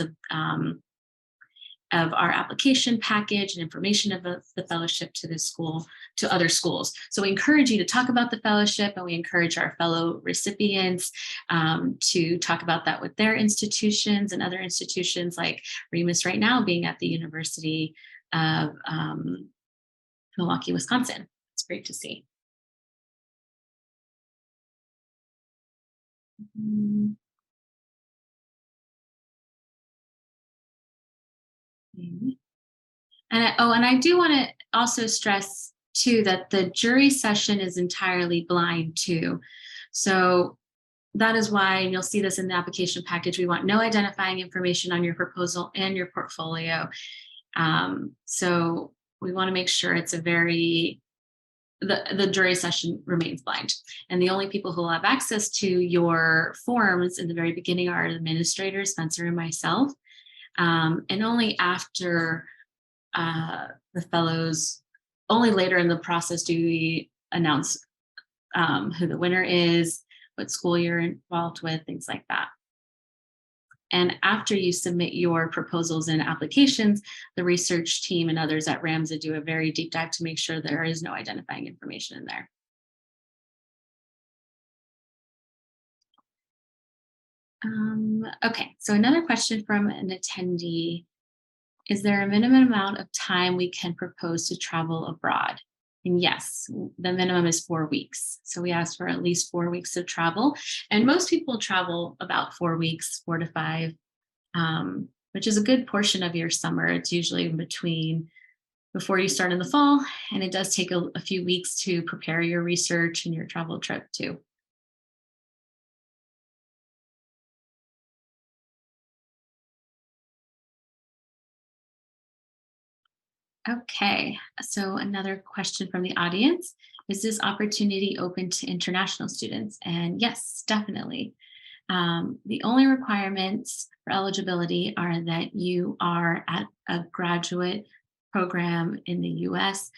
of our application package and information of the fellowship to the school, to other schools. So we encourage you to talk about the fellowship, and we encourage our fellow recipients to talk about that with their institutions and other institutions, like Remus right now being at the University of Milwaukee, Wisconsin. It's great to see. And I do want to also stress too that the jury session is entirely blind too. So that is why, and you'll see this in the application package, we want no identifying information on your proposal and your portfolio. So we want to make sure it's the jury session remains blind. And the only people who will have access to your forms in the very beginning are administrators, Spenser and myself. And only after the fellows, only later in the process do we announce who the winner is, what school you're involved with, things like that. And after you submit your proposals and applications, the research team and others at RAMSA do a very deep dive to make sure there is no identifying information in there. Okay, so another question from an attendee. Is there a minimum amount of time we can propose to travel abroad? And yes, the minimum is 4 weeks. So we ask for at least 4 weeks of travel. And most people travel about 4 weeks, 4 to 5, which is a good portion of your summer. It's usually in between before you start in the fall. And it does take a few weeks to prepare your research and your travel trip too. Okay, so another question from the audience. Is this opportunity open to international students? And yes, definitely. The only requirements for eligibility are that you are at a graduate program in the US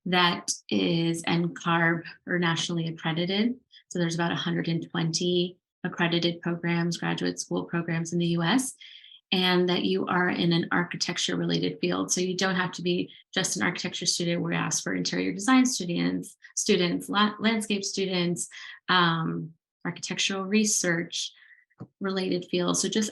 that is NCARB or nationally accredited. So there's about 120 accredited programs, graduate school programs in the US, and that you are in an architecture related field. So you don't have to be just an architecture student. We ask for interior design students, landscape students, architectural research related fields. So just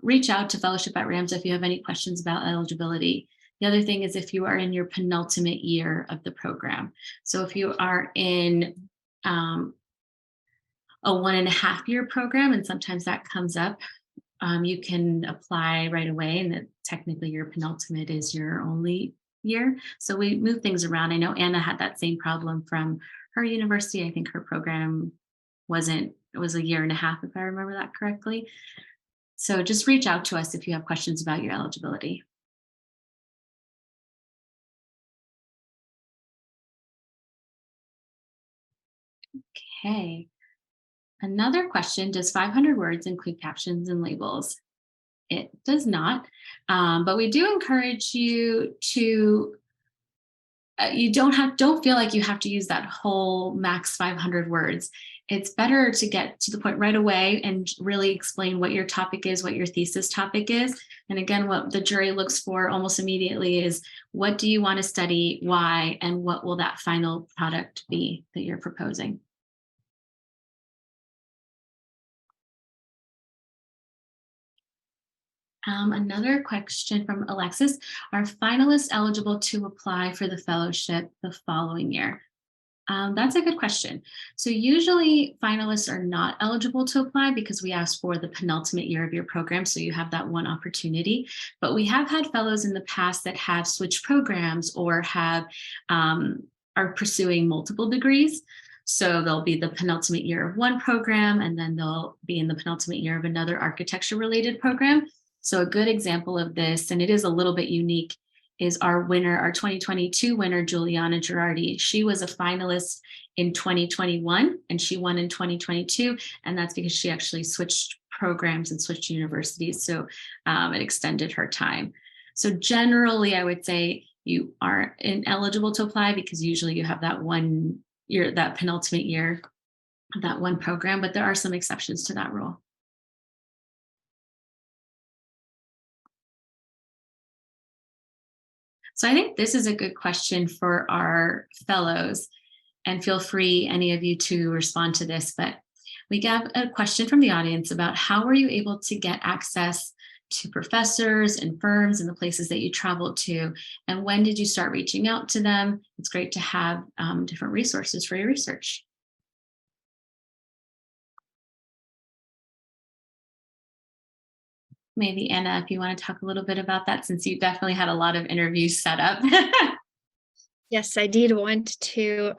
reach out to Fellowship at RAMSA if you have any questions about eligibility. The other thing is if you are in your penultimate year of the program. So if you are in a 1.5-year program, and sometimes that comes up, you can apply right away, and that technically your penultimate is your only year. So we move things around. I know Anna had that same problem from her university. I think her program was a 1.5 years, if I remember that correctly. So just reach out to us if you have questions about your eligibility. Okay. Another question, does 500 words include captions and labels? It does not, but we do encourage you to, don't feel like you have to use that whole max 500 words. It's better to get to the point right away and really explain what your topic is, what your thesis topic is. And again, what the jury looks for almost immediately is, what do you want to study, why, and what will that final product be that you're proposing? Another question from Alexis, are finalists eligible to apply for the fellowship the following year? That's a good question. So usually finalists are not eligible to apply because we ask for the penultimate year of your program. So you have that one opportunity, but we have had fellows in the past that have switched programs or are pursuing multiple degrees. So they'll be the penultimate year of one program, and then they'll be in the penultimate year of another architecture related program. So a good example of this, and it is a little bit unique, is our 2022 winner, Juliana Girardi. She was a finalist in 2021 and she won in 2022. And that's because she actually switched programs and switched universities. So it extended her time. So generally, I would say you are ineligible to apply because usually you have that 1 year, that penultimate year of that one program, but there are some exceptions to that rule. So I think this is a good question for our fellows, and feel free, any of you, to respond to this. But we got a question from the audience about how were you able to get access to professors and firms and the places that you traveled to, and when did you start reaching out to them? It's great to have different resources for your research. Maybe Anna, if you want to talk a little bit about that, since you definitely had a lot of interviews set up. Yes, I did want to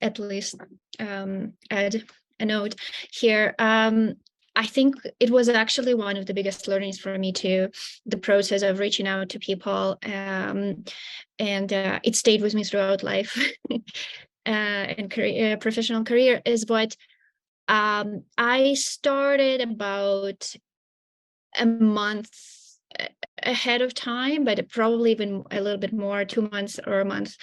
at least add a note here. I think it was actually one of the biggest learnings for me too, the process of reaching out to people, and it stayed with me throughout life and professional career, is what I started about a month ahead of time, but probably even a little bit more, 2 months or a month.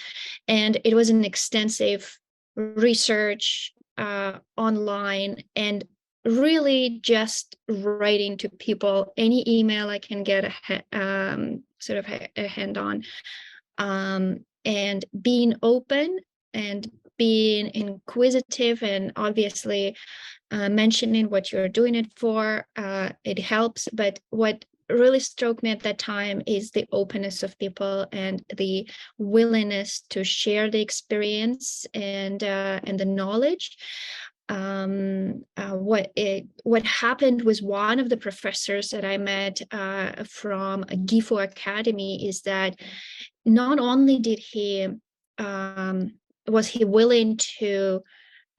And it was an extensive research online, and really just writing to people, any email I can get sort of a hand on, and being open and being inquisitive, and obviously mentioning what you're doing it for, it helps. But what really struck me at that time is the openness of people and the willingness to share the experience and the knowledge. What happened was, one of the professors that I met from GIFO Academy is that not only did he was he willing to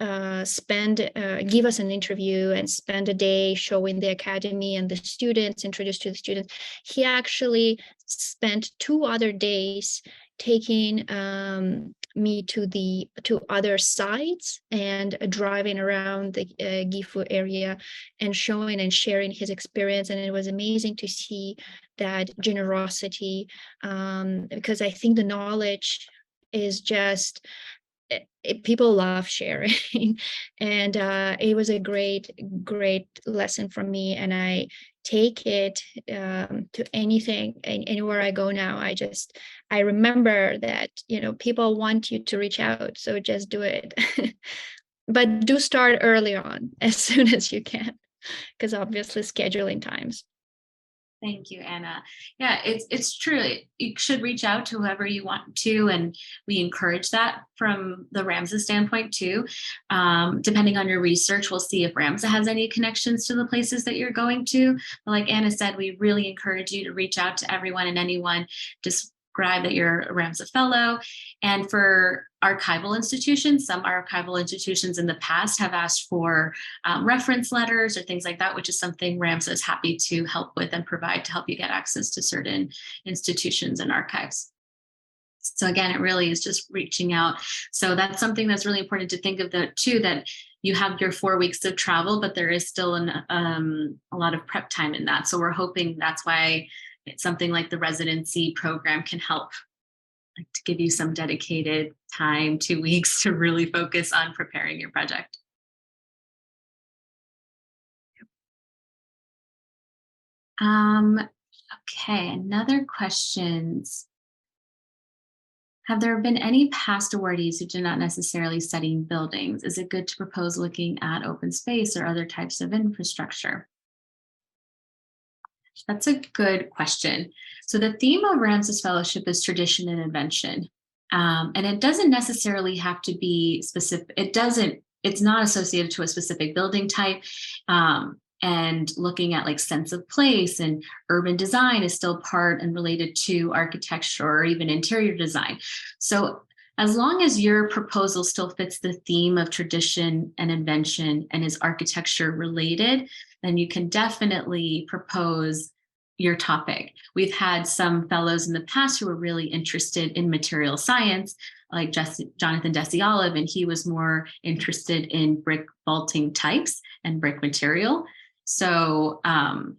give us an interview and spend a day showing the academy and the students, introduced to the students. He actually spent 2 other days taking me to other sites and driving around the Gifu area and showing and sharing his experience. And it was amazing to see that generosity, because I think the knowledge is just, people love sharing. And it was a great lesson for me, and I take it to anywhere I go now. I remember that, people want you to reach out, so just do it. But do start early on, as soon as you can, because obviously scheduling times. Thank you, Anna. Yeah, it's true. You should reach out to whoever you want to, and we encourage that from the RAMSA standpoint too. Depending on your research, we'll see if RAMSA has any connections to the places that you're going to. But like Anna said, we really encourage you to reach out to everyone and anyone. Describe that you're a RAMSA fellow. And for archival institutions, some archival institutions in the past have asked for reference letters or things like that, which is something RAMSA is happy to help with and provide to help you get access to certain institutions and archives. So again, it really is just reaching out. So that's something that's really important to think of too, that you have your 4 weeks of travel, but there is still a lot of prep time in that. So we're hoping that's why it's something like the residency program can help, like, to give you some dedicated time, 2 weeks, to really focus on preparing your project. Okay, another questions. Have there been any past awardees who did not necessarily study buildings? Is it good to propose looking at open space or other types of infrastructure? That's a good question. So the theme of RAMSA Fellowship is tradition and invention. And it doesn't necessarily have to be specific. It's not associated to a specific building type. And looking at like sense of place and urban design is still part and related to architecture or even interior design. So as long as your proposal still fits the theme of tradition and invention and is architecture related, then you can definitely propose your topic. We've had some fellows in the past who were really interested in material science, like Jonathan Desi-Olive, and he was more interested in brick vaulting types and brick material. So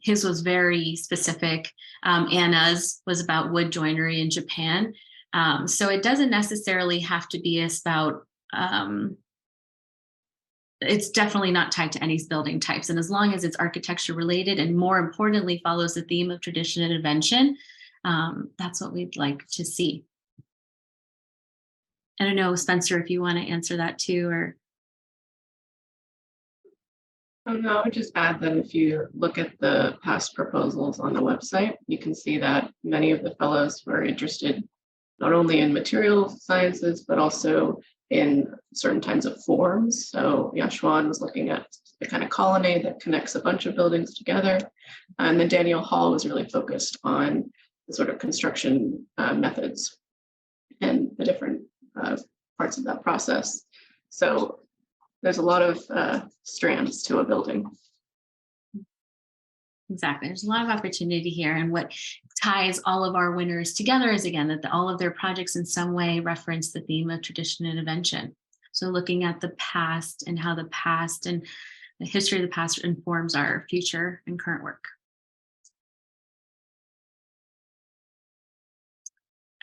his was very specific. Anna's was about wood joinery in Japan. So it doesn't necessarily have to be about, it's definitely not tied to any building types. And as long as it's architecture related and more importantly follows the theme of tradition and invention, that's what we'd like to see. I don't know, Spencer, if you want to answer that too, or. No, I would just add that if you look at the past proposals on the website, you can see that many of the fellows were interested not only in material sciences, but also in certain kinds of forms. So Yashwan was looking at the kind of colonnade that connects a bunch of buildings together. And then Daniel Hall was really focused on the sort of construction methods and the different parts of that process. So there's a lot of strands to a building. Exactly. There's a lot of opportunity here. And what ties all of our winners together is, again, that all of their projects in some way reference the theme of tradition and invention. So looking at the past and how the past and the history of the past informs our future and current work.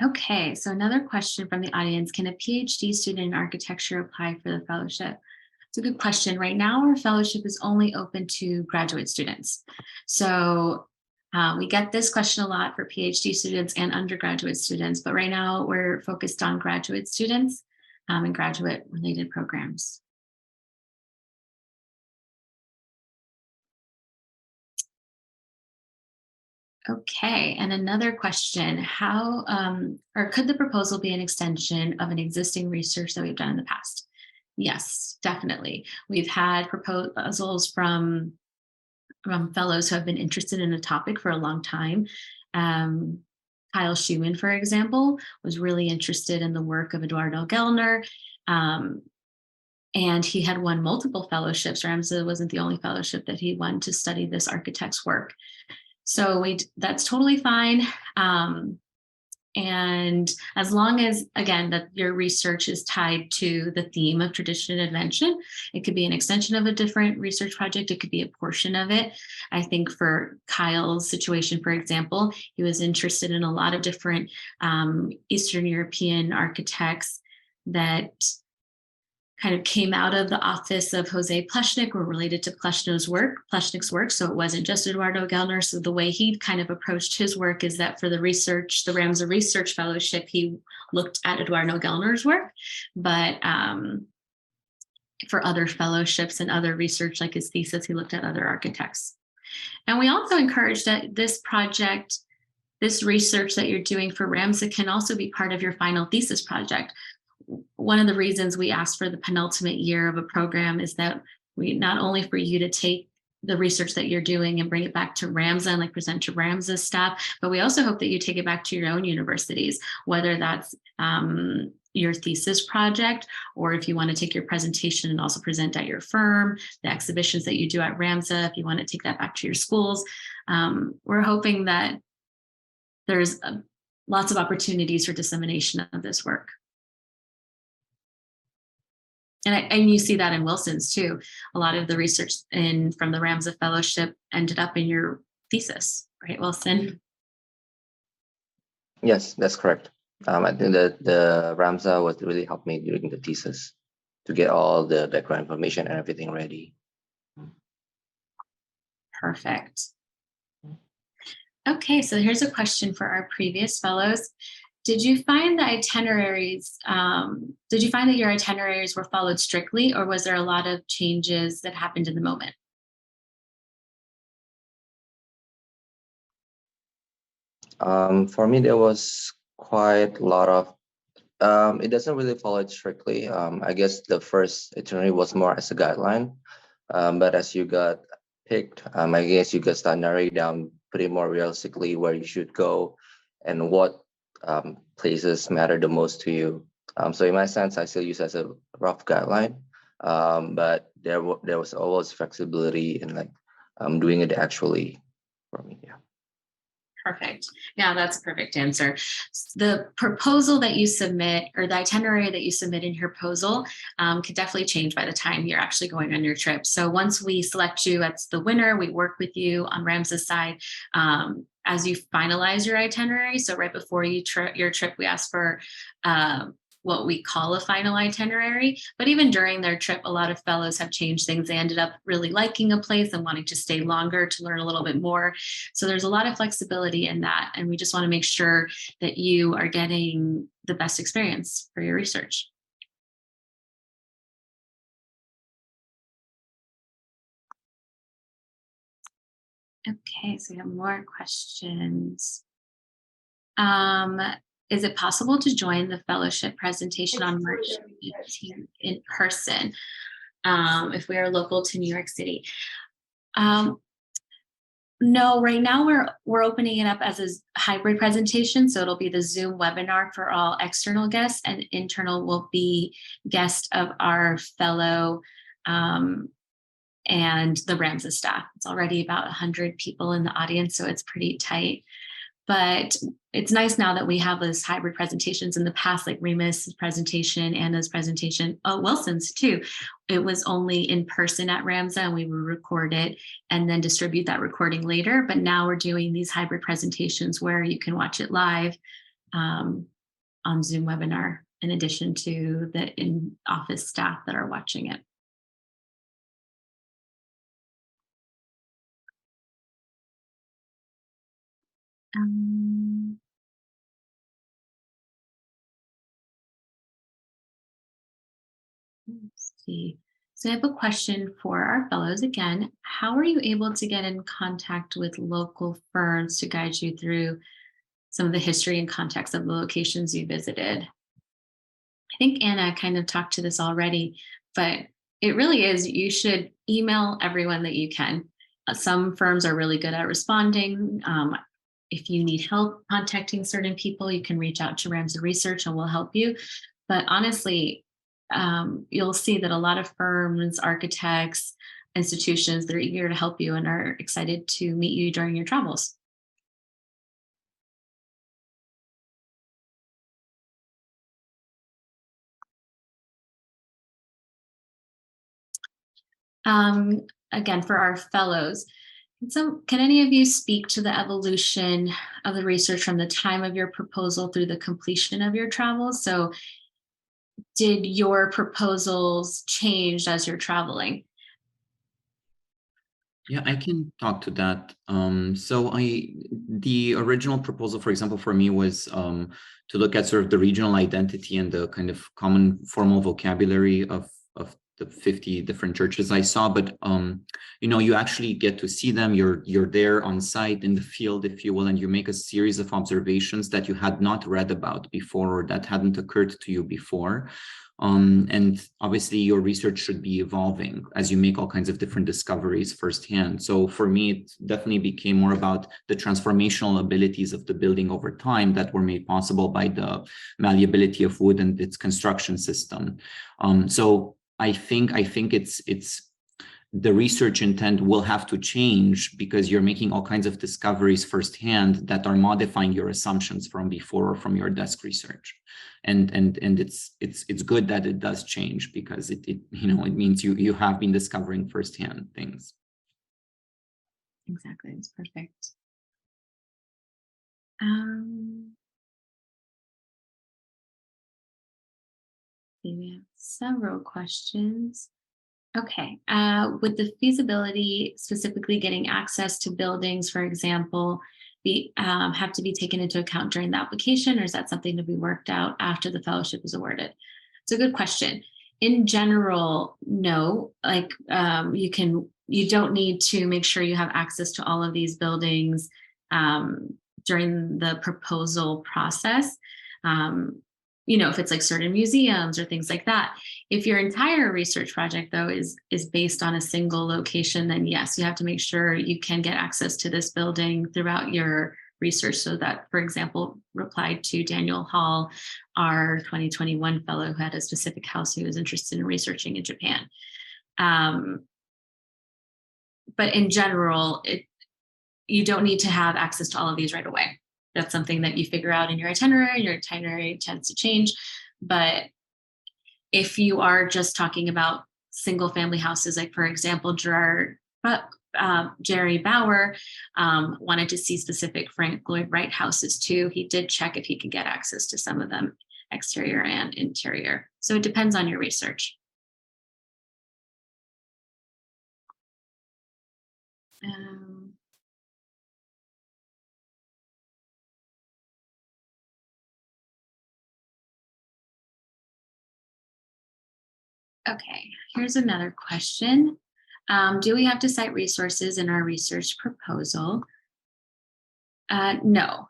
Okay, so another question from the audience: can a PhD student in architecture apply for the fellowship? It's a good question. Right now, our fellowship is only open to graduate students. So we get this question a lot for PhD students and undergraduate students, but right now we're focused on graduate students and graduate related programs. Okay, and another question: how or could the proposal be an extension of an existing research that we've done in the past? Yes, definitely. We've had proposals from fellows who have been interested in a topic for a long time. Kyle Schumann, for example, was really interested in the work of Eduardo Gellner. And he had won multiple fellowships. RAMSA wasn't the only fellowship that he won to study this architect's work. So that's totally fine. And as long as, again, that your research is tied to the theme of tradition and invention, it could be an extension of a different research project. It could be a portion of it. I think for Kyle's situation, for example, he was interested in a lot of different Eastern European architects that kind of came out of the office of Jose Pleshnik, were related to Pleshnik's work. So it wasn't just Eduardo Gellner. So the way he kind of approached his work is that for the RAMSA Research Fellowship, he looked at Eduardo Gellner's work, but for other fellowships and other research, like his thesis, he looked at other architects. And we also encourage that this project, this research that you're doing for RAMSA can also be part of your final thesis project. One of the reasons we ask for the penultimate year of a program is that we not only for you to take the research that you're doing and bring it back to RAMSA and like present to RAMSA staff, but we also hope that you take it back to your own universities, whether that's your thesis project, or if you want to take your presentation and also present at your firm, the exhibitions that you do at RAMSA, if you want to take that back to your schools. We're hoping that there's lots of opportunities for dissemination of this work. And you see that in Wilson's too. A lot of the research from the RAMSA Fellowship ended up in your thesis, right, Wilson? Yes, that's correct. I think that the RAMSA was really helped me during the thesis to get all the background information and everything ready. Perfect. Okay, so here's a question for our previous fellows. Did you find the itineraries, did you find that your itineraries were followed strictly, or was there a lot of changes that happened in the moment? For me, there was quite a lot of, it doesn't really follow it strictly. I guess the first itinerary was more as a guideline, but as you got picked, I guess you could start narrowing down pretty more realistically where you should go and what places matter the most to you. So in my sense, I still use as a rough guideline, but there was always flexibility in like doing it actually for me. Yeah. Perfect. Yeah, that's a perfect answer. The proposal that you submit, or the itinerary that you submit in your proposal, could definitely change by the time you're actually going on your trip. So once we select you as the winner, we work with you on RAMSA's side as you finalize your itinerary. So right before your trip, we ask for what we call a final itinerary. But even during their trip, a lot of fellows have changed things. They ended up really liking a place and wanting to stay longer to learn a little bit more. So there's a lot of flexibility in that. And we just want to make sure that you are getting the best experience for your research. Okay, so we have more questions. Is it possible to join the fellowship presentation on March 18th in person if we are local to New York City? No, right now we're opening it up as a hybrid presentation. So it'll be the Zoom webinar for all external guests, and internal will be guest of our fellow and the RAMSA staff. It's already about 100 people in the audience, so it's pretty tight. But it's nice now that we have those hybrid presentations. In the past, like Remus's presentation, Anna's presentation, Wilson's too. It was only in person at RAMSA, and we would record it and then distribute that recording later. But now we're doing these hybrid presentations where you can watch it live on Zoom webinar, in addition to the in-office staff that are watching it. Let's see. So I have a question for our fellows again. How are you able to get in contact with local firms to guide you through some of the history and context of the locations you visited? I think Anna kind of talked to this already, but it really is, you should email everyone that you can. Some firms are really good at responding. If you need help contacting certain people, you can reach out to RAMSA Research and we'll help you. But honestly, you'll see that a lot of firms, architects, institutions, they're eager to help you and are excited to meet you during your travels. Again, for our fellows, can any of you speak to the evolution of the research from the time of your proposal through the completion of your travels? So did your proposals change as you're traveling? Yeah, I can talk to that. The original proposal, for example, for me was to look at sort of the regional identity and the kind of common formal vocabulary of the 50 different churches I saw. But you actually get to see them. You're there on site in the field, if you will, and you make a series of observations that you had not read about before or that hadn't occurred to you before. And obviously your research should be evolving as you make all kinds of different discoveries firsthand. So for me, it definitely became more about the transformational abilities of the building over time that were made possible by the malleability of wood and its construction system. So I think it's the research intent will have to change because you're making all kinds of discoveries firsthand that are modifying your assumptions from before or from your desk research. And it's good that it does change because it means you have been discovering firsthand things. Exactly, it's perfect. We have several questions. Okay, would the feasibility, specifically getting access to buildings, for example, have to be taken into account during the application, or is that something to be worked out after the fellowship is awarded? It's a good question. In general, no. Like you don't need to make sure you have access to all of these buildings during the proposal process. If it's like certain museums or things like that. If your entire research project, though, is based on a single location, then yes, you have to make sure you can get access to this building throughout your research. So that, for example, replied to Daniel Hall, our 2021 fellow who had a specific house he was interested in researching in Japan. But in general, you don't need to have access to all of these right away. That's something that you figure out in your itinerary. Your itinerary tends to change. But if you are just talking about single family houses, like for example, Jerry Bauer wanted to see specific Frank Lloyd Wright houses too. He did check if he could get access to some of them, exterior and interior. So it depends on your research. Okay, here's another question. Do we have to cite resources in our research proposal? No,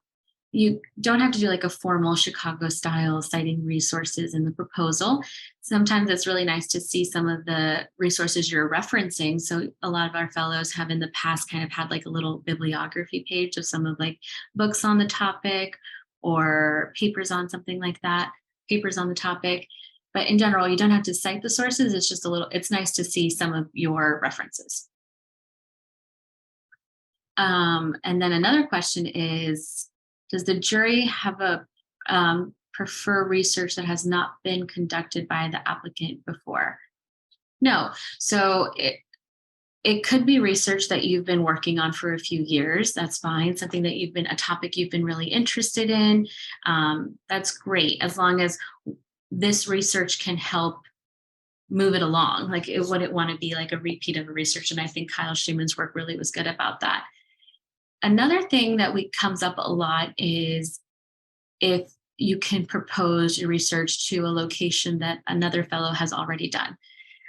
you don't have to do like a formal Chicago style citing resources in the proposal. Sometimes it's really nice to see some of the resources you're referencing. So a lot of our fellows have in the past kind of had like a little bibliography page of some of like books on the topic or papers on something like that, papers on the topic. But in general, you don't have to cite the sources. It's just it's nice to see some of your references. And then another question is, does the jury have prefer research that has not been conducted by the applicant before? No. So it could be research that you've been working on for a few years. That's fine. Something that a topic you've been really interested in. That's great, as long as this research can help move it along. Like it wouldn't want to be like a repeat of a research. And I think Kyle Schumann's work really was good about that. Another thing that comes up a lot is if you can propose your research to a location that another fellow has already done.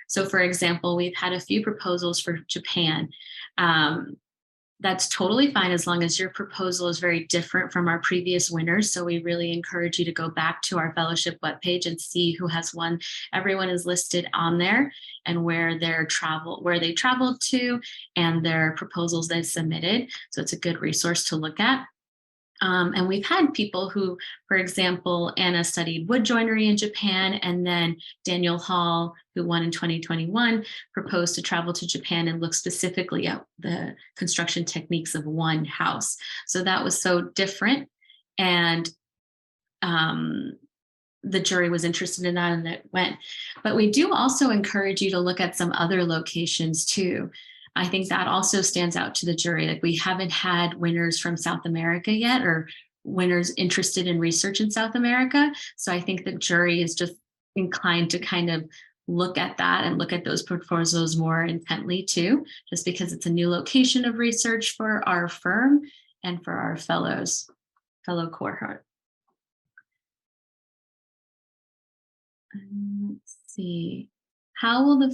So for example, we've had a few proposals for Japan. That's totally fine as long as your proposal is very different from our previous winners. So we really encourage you to go back to our fellowship webpage and see who has won. Everyone is listed on there and where they traveled to and their proposals they submitted. So it's a good resource to look at. And we've had people who, for example, Anna studied wood joinery in Japan, and then Daniel Hall, who won in 2021, proposed to travel to Japan and look specifically at the construction techniques of one house. So that was so different. And the jury was interested in that, and it went. But we do also encourage you to look at some other locations too. I think that also stands out to the jury. Like, we haven't had winners from South America yet, or winners interested in research in South America. So I think the jury is just inclined to kind of look at that and look at those proposals more intently too, just because it's a new location of research for our firm and for our fellow cohort. Let's see. How will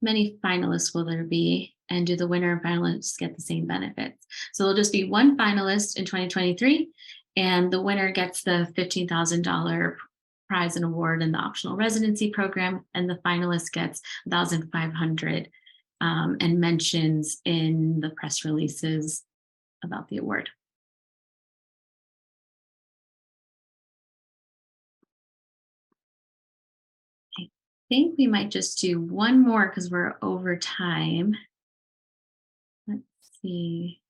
many finalists will there be? And do the winner and finalists get the same benefits? So there'll just be one finalist in 2023, and the winner gets the $15,000 prize and award in the optional residency program, and the finalist gets $1,500 and mentions in the press releases about the award. I think we might just do one more because we're over time. Let's see.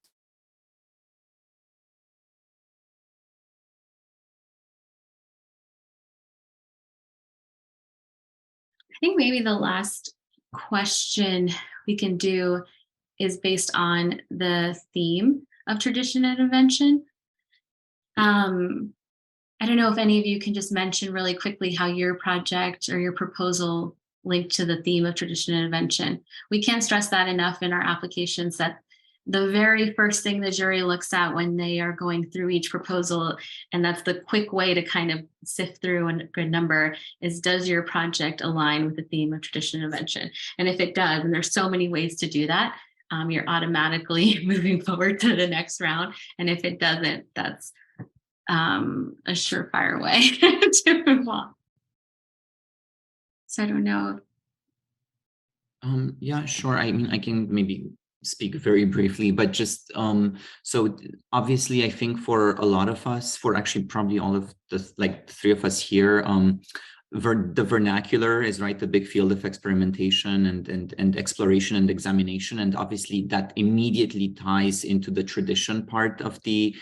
I think maybe the last question we can do is based on the theme of tradition and invention. I don't know if any of you can just mention really quickly how your project or your proposal linked to the theme of tradition and invention. We can't stress that enough in our applications, that the very first thing the jury looks at when they are going through each proposal, and that's the quick way to kind of sift through a good number, is, does your project align with the theme of tradition and invention? And if it does, and there's so many ways to do that, you're automatically moving forward to the next round. And if it doesn't, that's a surefire way to move on. So I don't know. Yeah, sure. I mean, I can maybe speak very briefly, but just so obviously, I think for a lot of us, for actually probably all of the, like, the three of us here, the vernacular is, right, the big field of experimentation and exploration and examination, and obviously that immediately ties into the tradition part of the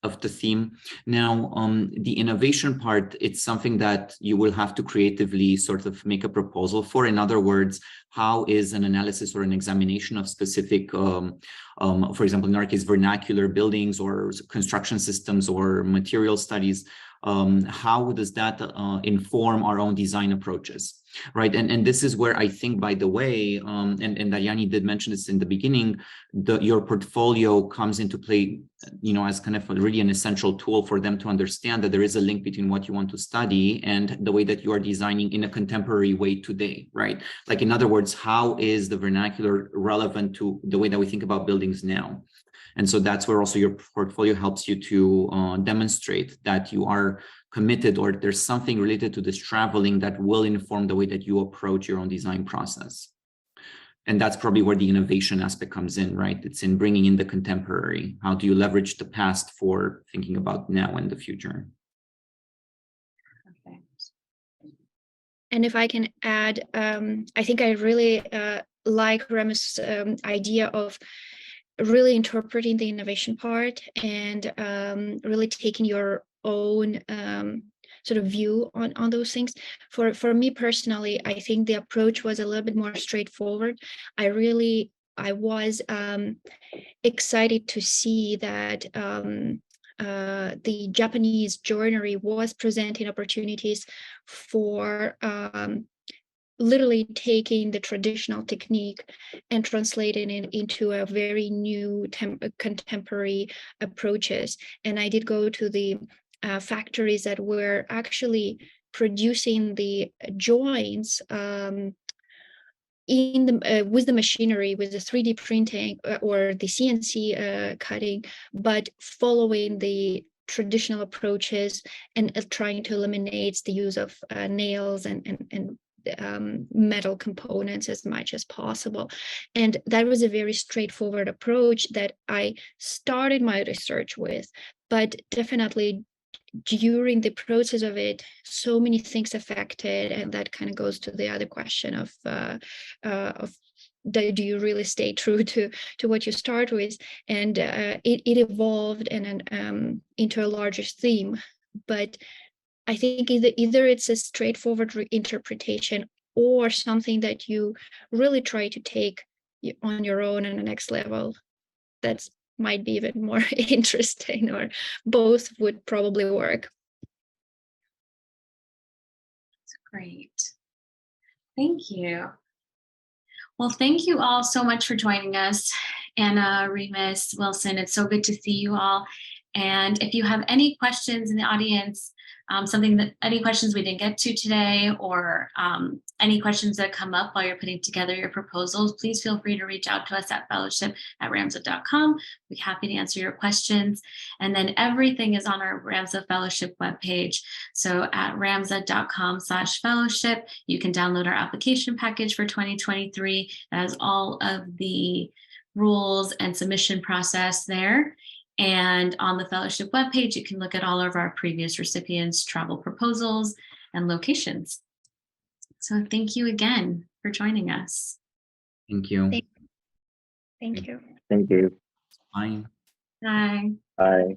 of the theme. Now, the innovation part, it's something that you will have to creatively sort of make a proposal for. In other words, how is an analysis or an examination of specific, for example, in our case, vernacular buildings or construction systems or material studies, how does that inform our own design approaches, right? And this is where I think, by the way, and Arianne did mention this in the beginning, your portfolio comes into play, you know, as kind of really an essential tool for them to understand that there is a link between what you want to study and the way that you are designing in a contemporary way today, right? Like, in other words, how is the vernacular relevant to the way that we think about buildings now? And so that's where also your portfolio helps you to demonstrate that you are committed, or there's something related to this traveling that will inform the way that you approach your own design process. And that's probably where the innovation aspect comes in, right? It's in bringing in the contemporary. How do you leverage the past for thinking about now and the future? Okay. And if I can add, I think I really like Remus' idea of really interpreting the innovation part and really taking your own sort of view on those things. For me personally, I think the approach was a little bit more straightforward. I was excited to see that the Japanese joinery was presenting opportunities for literally taking the traditional technique and translating it into a very new contemporary approaches. And I did go to the factories that were actually producing the joints with the machinery, with the 3D printing or the CNC cutting, but following the traditional approaches and trying to eliminate the use of nails and metal components as much as possible. And that was a very straightforward approach that I started my research with, but definitely during the process of it, so many things affected, and that kind of goes to the other question of do you really stay true to what you start with? And it evolved and into a larger theme. But I think either it's a straightforward interpretation or something that you really try to take on your own on the next level. That's might be even more interesting, or both would probably work. That's great. Thank you. Well, thank you all so much for joining us. Anna, Remus, Wilson, it's so good to see you all. And if you have any questions in the audience, any questions we didn't get to today, or any questions that come up while you're putting together your proposals, please feel free to reach out to us at fellowship@ramsa.com. We'd be happy to answer your questions. And then everything is on our RAMSA Fellowship webpage. So at ramsa.com/fellowship, you can download our application package for 2023. That has all of the rules and submission process there. And on the fellowship webpage, you can look at all of our previous recipients' travel proposals and locations. So thank you again for joining us. Thank you. Thank you. Thank you. Bye. Bye. Bye.